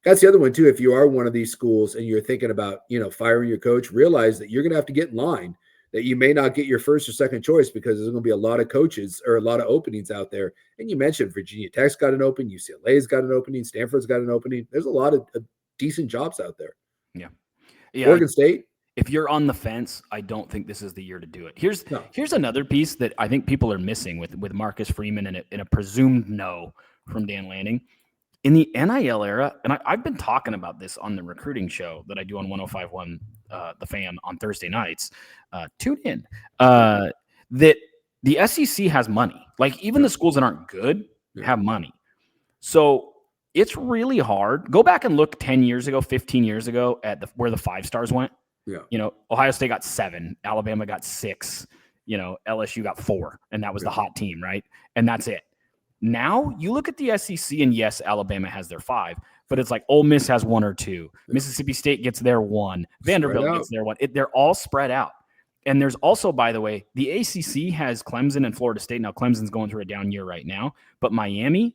that's the other one too. If you are one of these schools and you're thinking about, firing your coach, realize that you're going to have to get in line, that you may not get your first or second choice because there's going to be a lot of coaches or a lot of openings out there. And you mentioned Virginia Tech's got an open, UCLA's got an opening, Stanford's got an opening. There's a lot of decent jobs out there. Yeah. Oregon State. If you're on the fence, I don't think this is the year to do it. Here's another piece that I think people are missing with Marcus Freeman and a presumed no from Dan Lanning. In the NIL era, and I've been talking about this on the recruiting show that I do on 105.1 The Fan on Thursday nights. Tune in. That the SEC has money. Like even the schools that aren't good have money. So it's really hard. Go back and look 10 years ago, 15 years ago at where the 5 stars went. Yeah. Ohio State got 7, Alabama got 6, LSU got 4, and that was the hot team, right? And that's it. Now you look at the SEC, and yes, Alabama has their 5, but it's like Ole Miss has 1 or 2. Mississippi State gets their 1. Vanderbilt gets their 1. They're all spread out. And there's also, by the way, the ACC has Clemson and Florida State. Now, Clemson's going through a down year right now, but Miami,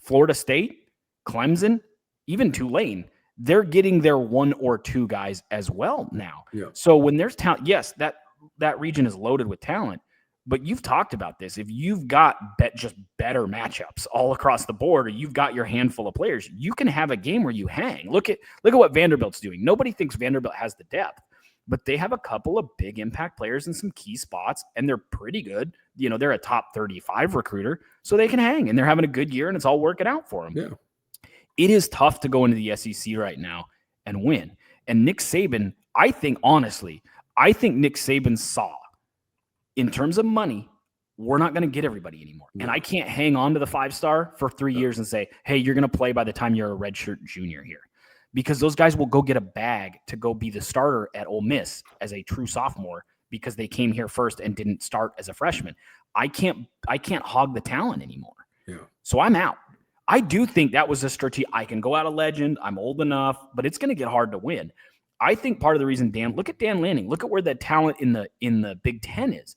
Florida State, Clemson, even Tulane, they're getting their 1 or 2 guys as well now. Yeah. So when there's talent, yes, that region is loaded with talent, but you've talked about this. If you've got just better matchups all across the board, or you've got your handful of players, you can have a game where you hang. Look at what Vanderbilt's doing. Nobody thinks Vanderbilt has the depth, but they have a couple of big impact players in some key spots, and they're pretty good. They're a top 35 recruiter, so they can hang, and they're having a good year, and it's all working out for them. Yeah. It is tough to go into the SEC right now and win. And Nick Saban, I think Nick Saban saw, in terms of money, we're not going to get everybody anymore. No. And I can't hang on to the 5-star for 3 years and say, hey, you're going to play by the time you're a redshirt junior here. Because those guys will go get a bag to go be the starter at Ole Miss as a true sophomore because they came here first and didn't start as a freshman. I can't hog the talent anymore. Yeah. So I'm out. I do think that was a strategy. I can go out a legend. I'm old enough, but it's going to get hard to win. I think part of the reason look at Dan Lanning. Look at where the talent in the Big Ten is.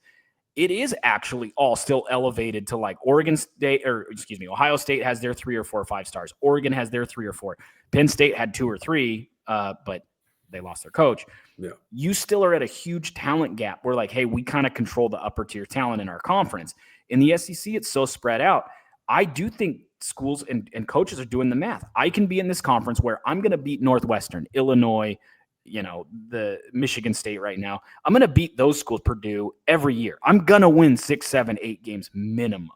It is actually all still elevated to like Ohio State has their 3 or 4 5-stars. Oregon has their 3 or 4. Penn State had 2 or 3, but they lost their coach. Yeah. You still are at a huge talent gap. We're like, hey, we kind of control the upper tier talent in our conference. In the SEC, it's so spread out. I do think schools and coaches are doing the math. I can be in this conference where I'm going to beat Northwestern, Illinois, the Michigan State right now. I'm going to beat those schools, Purdue, every year. I'm going to win 6, 7, 8 games minimum.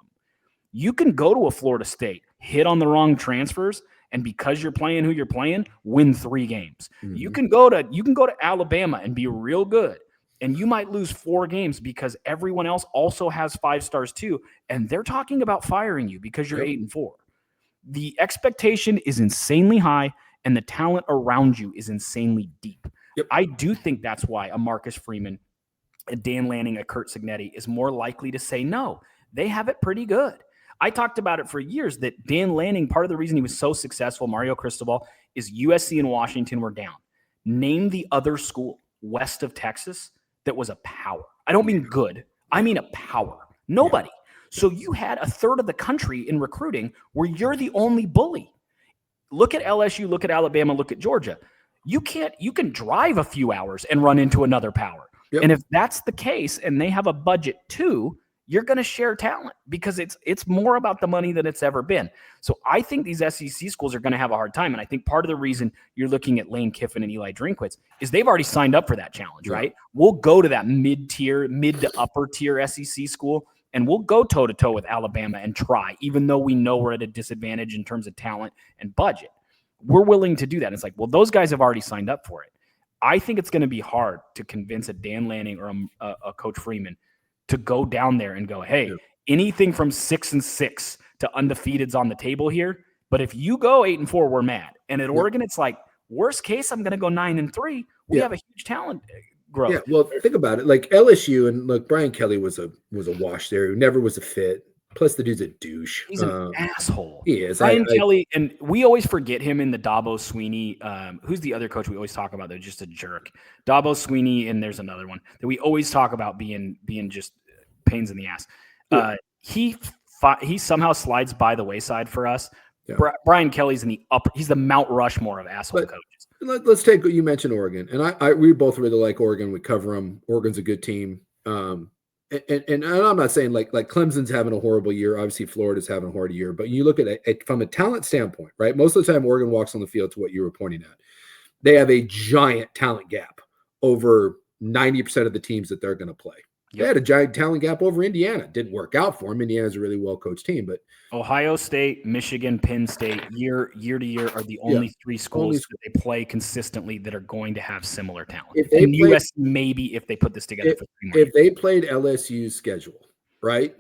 You can go to a Florida State, hit on the wrong transfers, and because you're playing who you're playing, win 3 games. Mm-hmm. You can go to Alabama and be real good, and you might lose 4 games because everyone else also has 5 stars too, and they're talking about firing you because you're 8-4. The expectation is insanely high, and the talent around you is insanely deep. Yep. I do think that's why a Marcus Freeman, a Dan Lanning, a Curt Cignetti is more likely to say no. They have it pretty good. I talked about it for years that Dan Lanning, part of the reason he was so successful, Mario Cristobal, is USC and Washington were down. Name the other school west of Texas that was a power. I don't mean good. I mean a power. Nobody. Yeah. So you had a third of the country in recruiting where you're the only bully. Look at LSU, look at Alabama, look at Georgia. You can drive a few hours and run into another power. Yep. And if that's the case and they have a budget too, you're going to share talent because it's more about the money than it's ever been. So I think these SEC schools are going to have a hard time. And I think part of the reason you're looking at Lane Kiffin and Eli Drinkwitz is they've already signed up for that challenge, right? We'll go to that mid to upper tier SEC school, and we'll go toe-to-toe with Alabama and try, even though we know we're at a disadvantage in terms of talent and budget. We're willing to do that. It's like, well, those guys have already signed up for it. I think it's going to be hard to convince a Dan Lanning or a Coach Freeman to go down there and go, hey, anything from 6-6 to undefeated's on the table here. But if you go 8-4, we're mad. And at Oregon, it's like, worst case, I'm going to go 9-3. We have a huge talent growth. Yeah, well, think about it. Like LSU, and look, Brian Kelly was a wash there. Who never was a fit. Plus, the dude's a douche. He's an asshole. He is. Brian Kelly, and we always forget him in the Dabo Sweeney. Who's the other coach we always talk about? They're just a jerk. Dabo Sweeney, and there's another one that we always talk about being just pains in the ass. He somehow slides by the wayside for us. Yeah. Brian Kelly's in the upper. He's the Mount Rushmore of asshole coaches. Let's take what you mentioned, Oregon, and we both really like Oregon. We cover them. Oregon's a good team. And I'm not saying like Clemson's having a horrible year. Obviously, Florida's having a horrible year. But you look at it from a talent standpoint, right? Most of the time, Oregon walks on the field to what you were pointing at. They have a giant talent gap over 90% of the teams that they're going to play. Yep. They had a giant talent gap over Indiana. Didn't work out for them. Indiana's a really well-coached team. But Ohio State, Michigan, Penn State, year to year are the only 3 schools that they play consistently that are going to have similar talent. And USC maybe if they put this together for 3 more years. If they played LSU's schedule, right,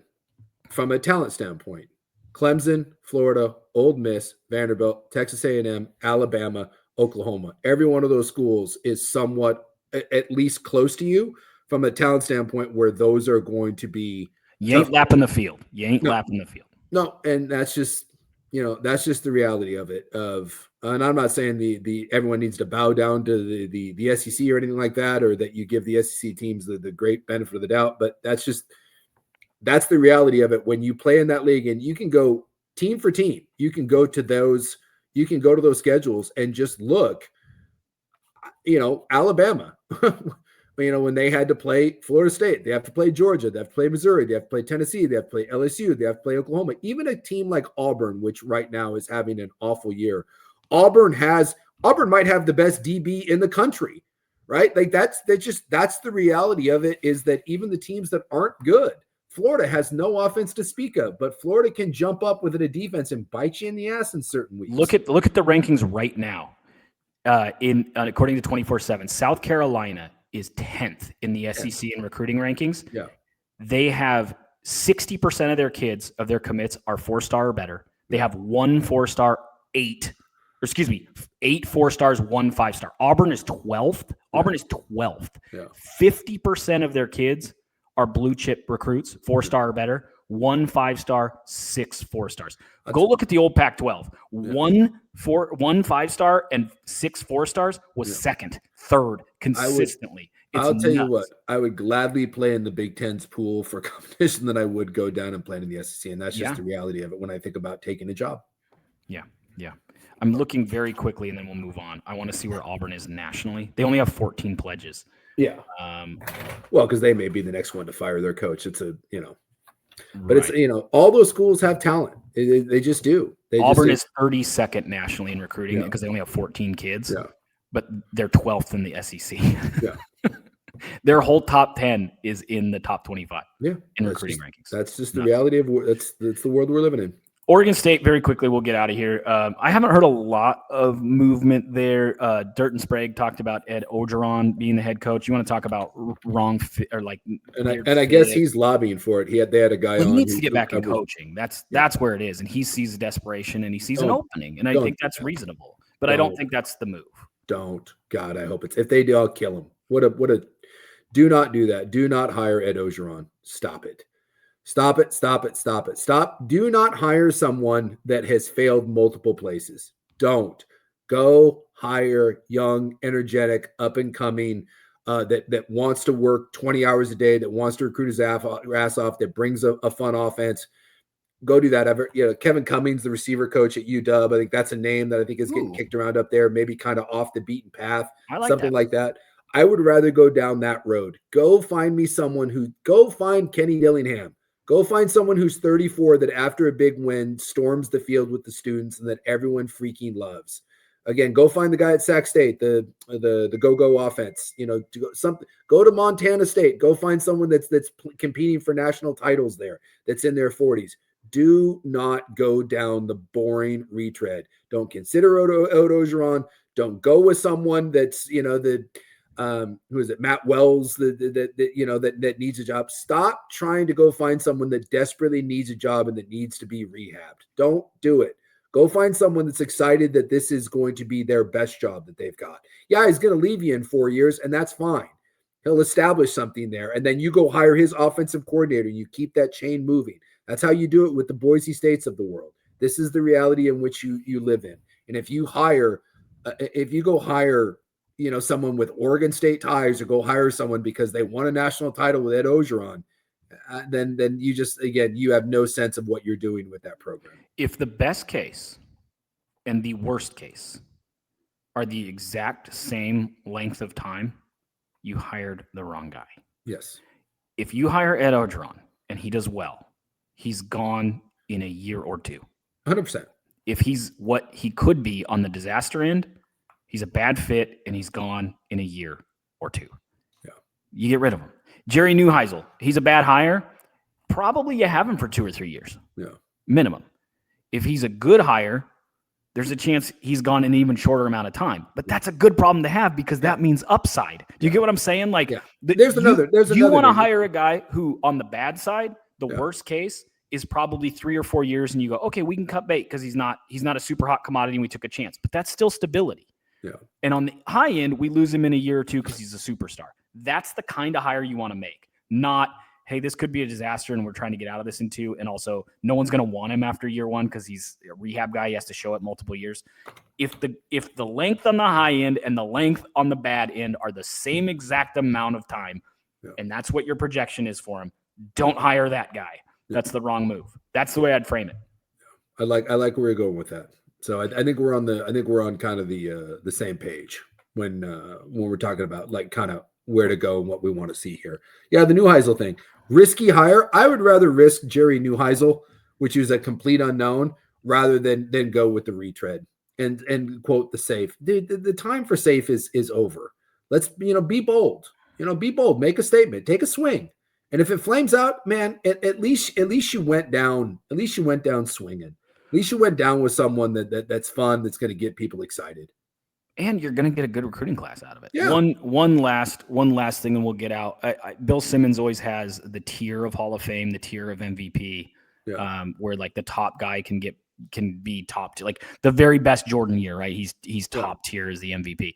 from a talent standpoint, Clemson, Florida, Ole Miss, Vanderbilt, Texas A&M, Alabama, Oklahoma, every one of those schools is somewhat at least close to you from a talent standpoint where those are going to be. You ain't lapping the field. Lapping the field. No, and that's just the reality of it. And I'm not saying the everyone needs to bow down to the SEC or anything like that, or that you give the SEC teams the great benefit of the doubt. But that's the reality of it. When you play in that league, and you can go team for team, you can go to those schedules and just look. Alabama. When they had to play Florida State, they have to play Georgia, they have to play Missouri, they have to play Tennessee, they have to play LSU, they have to play Oklahoma. Even a team like Auburn, which right now is having an awful year, Auburn might have the best DB in the country, right? Like that's the reality of it, is that even the teams that aren't good, Florida has no offense to speak of, but Florida can jump up with a defense and bite you in the ass in certain weeks. Look at the rankings right now. According to 24/7, South Carolina is 10th in the SEC in recruiting rankings. Yeah. They have 60% of their kids, of their commits, are 4-star or better. They have 1 4-star, 8 4-stars, 1 5-star. Auburn is 12th. Auburn is 12th. Yeah. 50% of their kids are blue chip recruits, 4-star or better. 1 5-star, 6 4-stars. Go look at the old Pac-12. 1 5-star and 6 4-stars was second, third consistently. I'll tell you what, I would gladly play in the Big Ten's pool for competition than I would go down and play in the SEC. And that's just the reality of it when I think about taking a job. Yeah. I'm looking very quickly and then we'll move on. I want to see where Auburn is nationally. They only have 14 pledges. Yeah. Well, because they may be the next one to fire their coach. It's but it's, all those schools have talent. They just do. Auburn is 32nd nationally in recruiting because they only have 14 kids, but they're 12th in the SEC. Yeah. Their whole top 10 is in the top 25 in recruiting rankings. That's just the reality of that's the world we're living in. Oregon State, very quickly, we'll get out of here. I haven't heard a lot of movement there. Dirt and Sprague talked about Ed Ogeron being the head coach. You want to talk about wrong fit or like? And I guess he's lobbying for it. They had a guy on. He needs to get back in coaching. That's where it is, and he sees desperation and he sees an opening, and I think that's reasonable. But I don't think that's the move. God, I hope it's. If they do, I'll kill him. What a. Do not do that. Do not hire Ed Ogeron. Stop it. Stop it. Stop it. Stop it. Stop. Do not hire someone that has failed multiple places. Don't. Go hire young, energetic, up and coming, that wants to work 20 hours a day, that wants to recruit his ass off, that brings a fun offense. Go do that. Kevin Cummings, the receiver coach at UW. I think that's a name that I think is getting kicked around up there, maybe kind of off the beaten path, like that. I would rather go down that road. Go find Kenny Dillingham. Go find someone who's 34 that after a big win storms the field with the students and that everyone freaking loves. Again, go find the guy at Sac State, the go-go offense. Go to Montana State. Go find someone that's competing for national titles there, that's in their 40s. Do not go down the boring retread. Don't consider Ed Ogeron. Don't go with someone that's who is it? Matt Wells, that needs a job. Stop trying to go find someone that desperately needs a job and that needs to be rehabbed. Don't do it. Go find someone that's excited that this is going to be their best job that they've got. Yeah, he's going to leave you in 4 years, and that's fine. He'll establish something there, and then you go hire his offensive coordinator. And you keep that chain moving. That's how you do it with the Boise States of the world. This is the reality in which you live in. And if you go hire someone with Oregon State ties, or go hire someone because they won a national title with Ed Ogeron, then you just, again, you have no sense of what you're doing with that program. If the best case and the worst case are the exact same length of time, you hired the wrong guy. Yes. If you hire Ed Ogeron and he does well, he's gone in a year or two. 100%. If he's what he could be on the disaster end, he's a bad fit, and he's gone in a year or two. Yeah. You get rid of him. Jerry Neuheisel, he's a bad hire. Probably you have him for 2 or 3 years. Yeah. Minimum. If he's a good hire, there's a chance he's gone in an even shorter amount of time. But that's a good problem to have because that means upside. Do you get what I'm saying? Like, you want to hire a guy who, on the bad side, the worst case is probably 3 or 4 years, and you go, okay, we can cut bait because he's not a super hot commodity and we took a chance. But that's still stability. Yeah. And on the high end, we lose him in a year or two because he's a superstar. That's the kind of hire you want to make. Not, hey, this could be a disaster and we're trying to get out of this in 2. And also, no one's going to want him after year 1 because he's a rehab guy. He has to show it multiple years. If the length on the high end and the length on the bad end are the same exact amount of time, and that's what your projection is for him, don't hire that guy. That's the wrong move. That's the way I'd frame it. I like where you're going with that. So I think we're on kind of the same page when we're talking about like kind of where to go and what we want to see here. Yeah, the Neuheisel thing, risky hire. I would rather risk Jerry Neuheisel, which is a complete unknown, rather than go with the retread and quote the safe. The time for safe is over. Let's be bold. Be bold. Make a statement. Take a swing. And if it flames out, man, at least you went down. At least you went down swinging. At least you went down with someone that's fun, that's going to get people excited. And you're going to get a good recruiting class out of it. Yeah. One last thing, and we'll get out. Bill Simmons always has the tier of Hall of Fame, the tier of MVP, where like the top guy can be top tier, like the very best Jordan year, right? He's top tier as the MVP.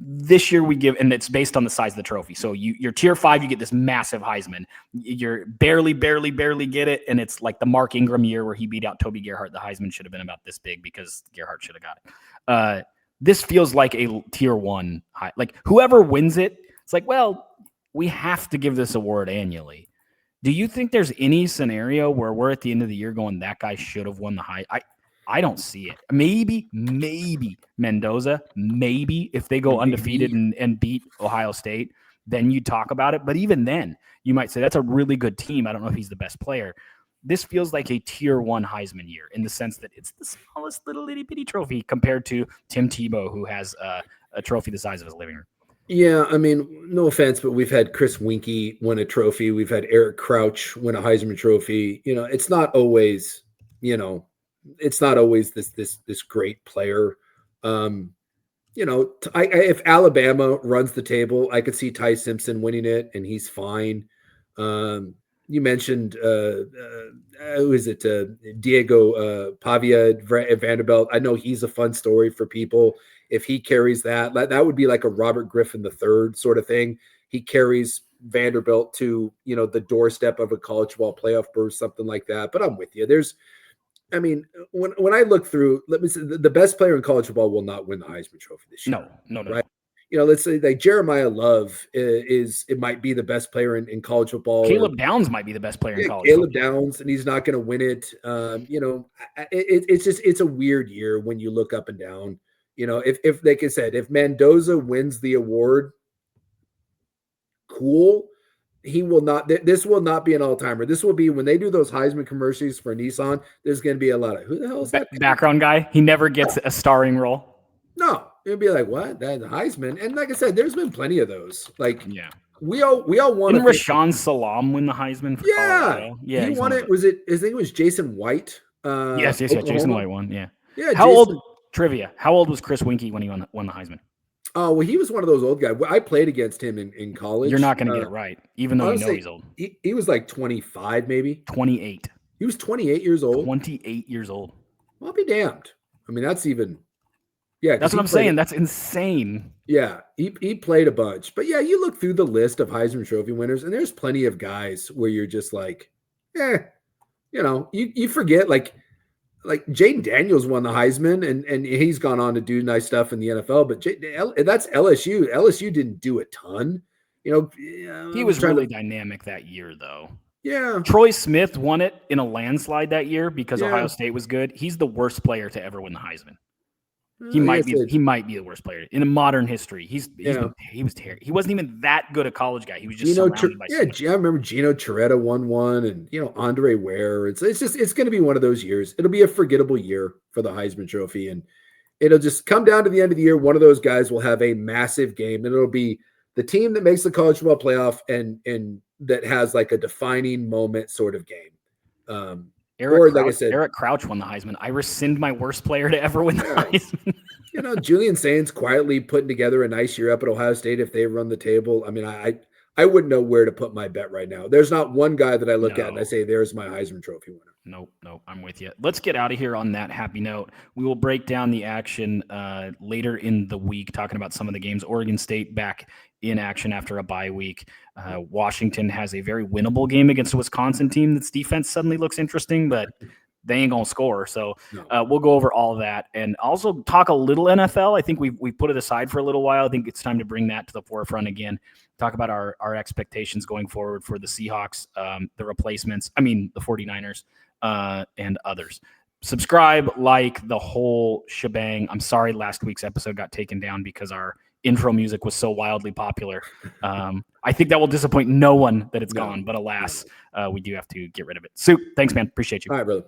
This year we give, and it's based on the size of the trophy. So you're tier 5, you get this massive Heisman. You're barely get it, and it's like the Mark Ingram year where he beat out Toby Gerhart. The Heisman should have been about this big because Gerhart should have got it. This feels like a tier 1 high. Like whoever wins it, it's like, well, we have to give this award annually. Do you think there's any scenario where we're at the end of the year going, that guy should have won the high? I don't see it. Maybe Mendoza, maybe if they go undefeated and beat Ohio State, then you talk about it. But even then, you might say that's a really good team. I don't know if he's the best player. this feels like a tier 1 Heisman year in the sense that it's the smallest little itty bitty trophy compared to Tim Tebow, who has a trophy the size of his living room. Yeah, I mean, no offense, but we've had Chris Winkie win a trophy. We've had Eric Crouch win a Heisman Trophy. It's not always, this great player. If Alabama runs the table, I could see Ty Simpson winning it, and he's fine. You mentioned who is it? Diego Pavia at Vanderbilt. I know he's a fun story for people. If he carries that would be like a Robert Griffin III sort of thing. He carries Vanderbilt to the doorstep of a college football playoff berth, something like that. But I'm with you. When I look through, let me say the best player in college football will not win the Heisman Trophy this year. No. Right? Let's say like Jeremiah Love it might be the best player in college football. Caleb Downs might be the best player in college Caleb football. Downs, and he's not going to win it. It's a weird year when you look up and down. If like I said, if Mendoza wins the award, cool. He will not. This will not be an all-timer. This will be when they do those Heisman commercials for Nissan. There's going to be a lot of who the hell is that background guy? He never gets a starring role. No, it'd be like what that Heisman. And like I said, there's been plenty of those. Like we all want. Didn't Rashawn Salam win the Heisman for Colorado? Yeah, he won it. Was it? I think it was Jason White. Yes. Jason White won. Yeah. How old? Trivia. How old was Chris Winkie when he won the Heisman? Oh, well, he was one of those old guys. I played against him in college. You're not going to get it right, even though he's old. He was like 25, maybe. 28. He was 28 years old. 28 years old. Well, I'll be damned. I mean, that's even. Yeah, that's what I'm saying. That's insane. Yeah, he played a bunch. But yeah, you look through the list of Heisman Trophy winners, and there's plenty of guys where you're just like, you forget like Jaden Daniels won the Heisman, and he's gone on to do nice stuff in the NFL. But that's LSU. LSU didn't do a ton. He was really dynamic that year, though. Yeah. Troy Smith won it in a landslide that year because Ohio State was good. He's the worst player to ever win the Heisman. He might be the worst player in modern history. He was terrible. He wasn't even that good a college guy. He was just surrounded by. I remember Gino Toretta won one, and Andre Ware. It's going to be one of those years. It'll be a forgettable year for the Heisman Trophy, and it'll just come down to the end of the year. One of those guys will have a massive game, and it'll be the team that makes the college football playoff and that has like a defining moment sort of game. Eric Crouch won the Heisman. I rescind my worst player to ever win the Heisman. Julian Sainz quietly putting together a nice year up at Ohio State if they run the table. I mean, I wouldn't know where to put my bet right now. There's not one guy that I look at and I say, there's my Heisman Trophy winner. Nope. I'm with you. Let's get out of here on that happy note. We will break down the action later in the week, talking about some of the games. Oregon State back in action after a bye week. Washington has a very winnable game against a Wisconsin team that's defense suddenly looks interesting, but they ain't going to score. So we'll go over all of that and also talk a little NFL. I think we put it aside for a little while. I think it's time to bring that to the forefront again. Talk about our expectations going forward for the Seahawks, the replacements, the 49ers, and others. Subscribe, like the whole shebang. I'm sorry last week's episode got taken down because our intro music was so wildly popular. I think that will disappoint no one that it's gone, but alas, we do have to get rid of it. Suke, thanks, man. Appreciate you. All right, brother.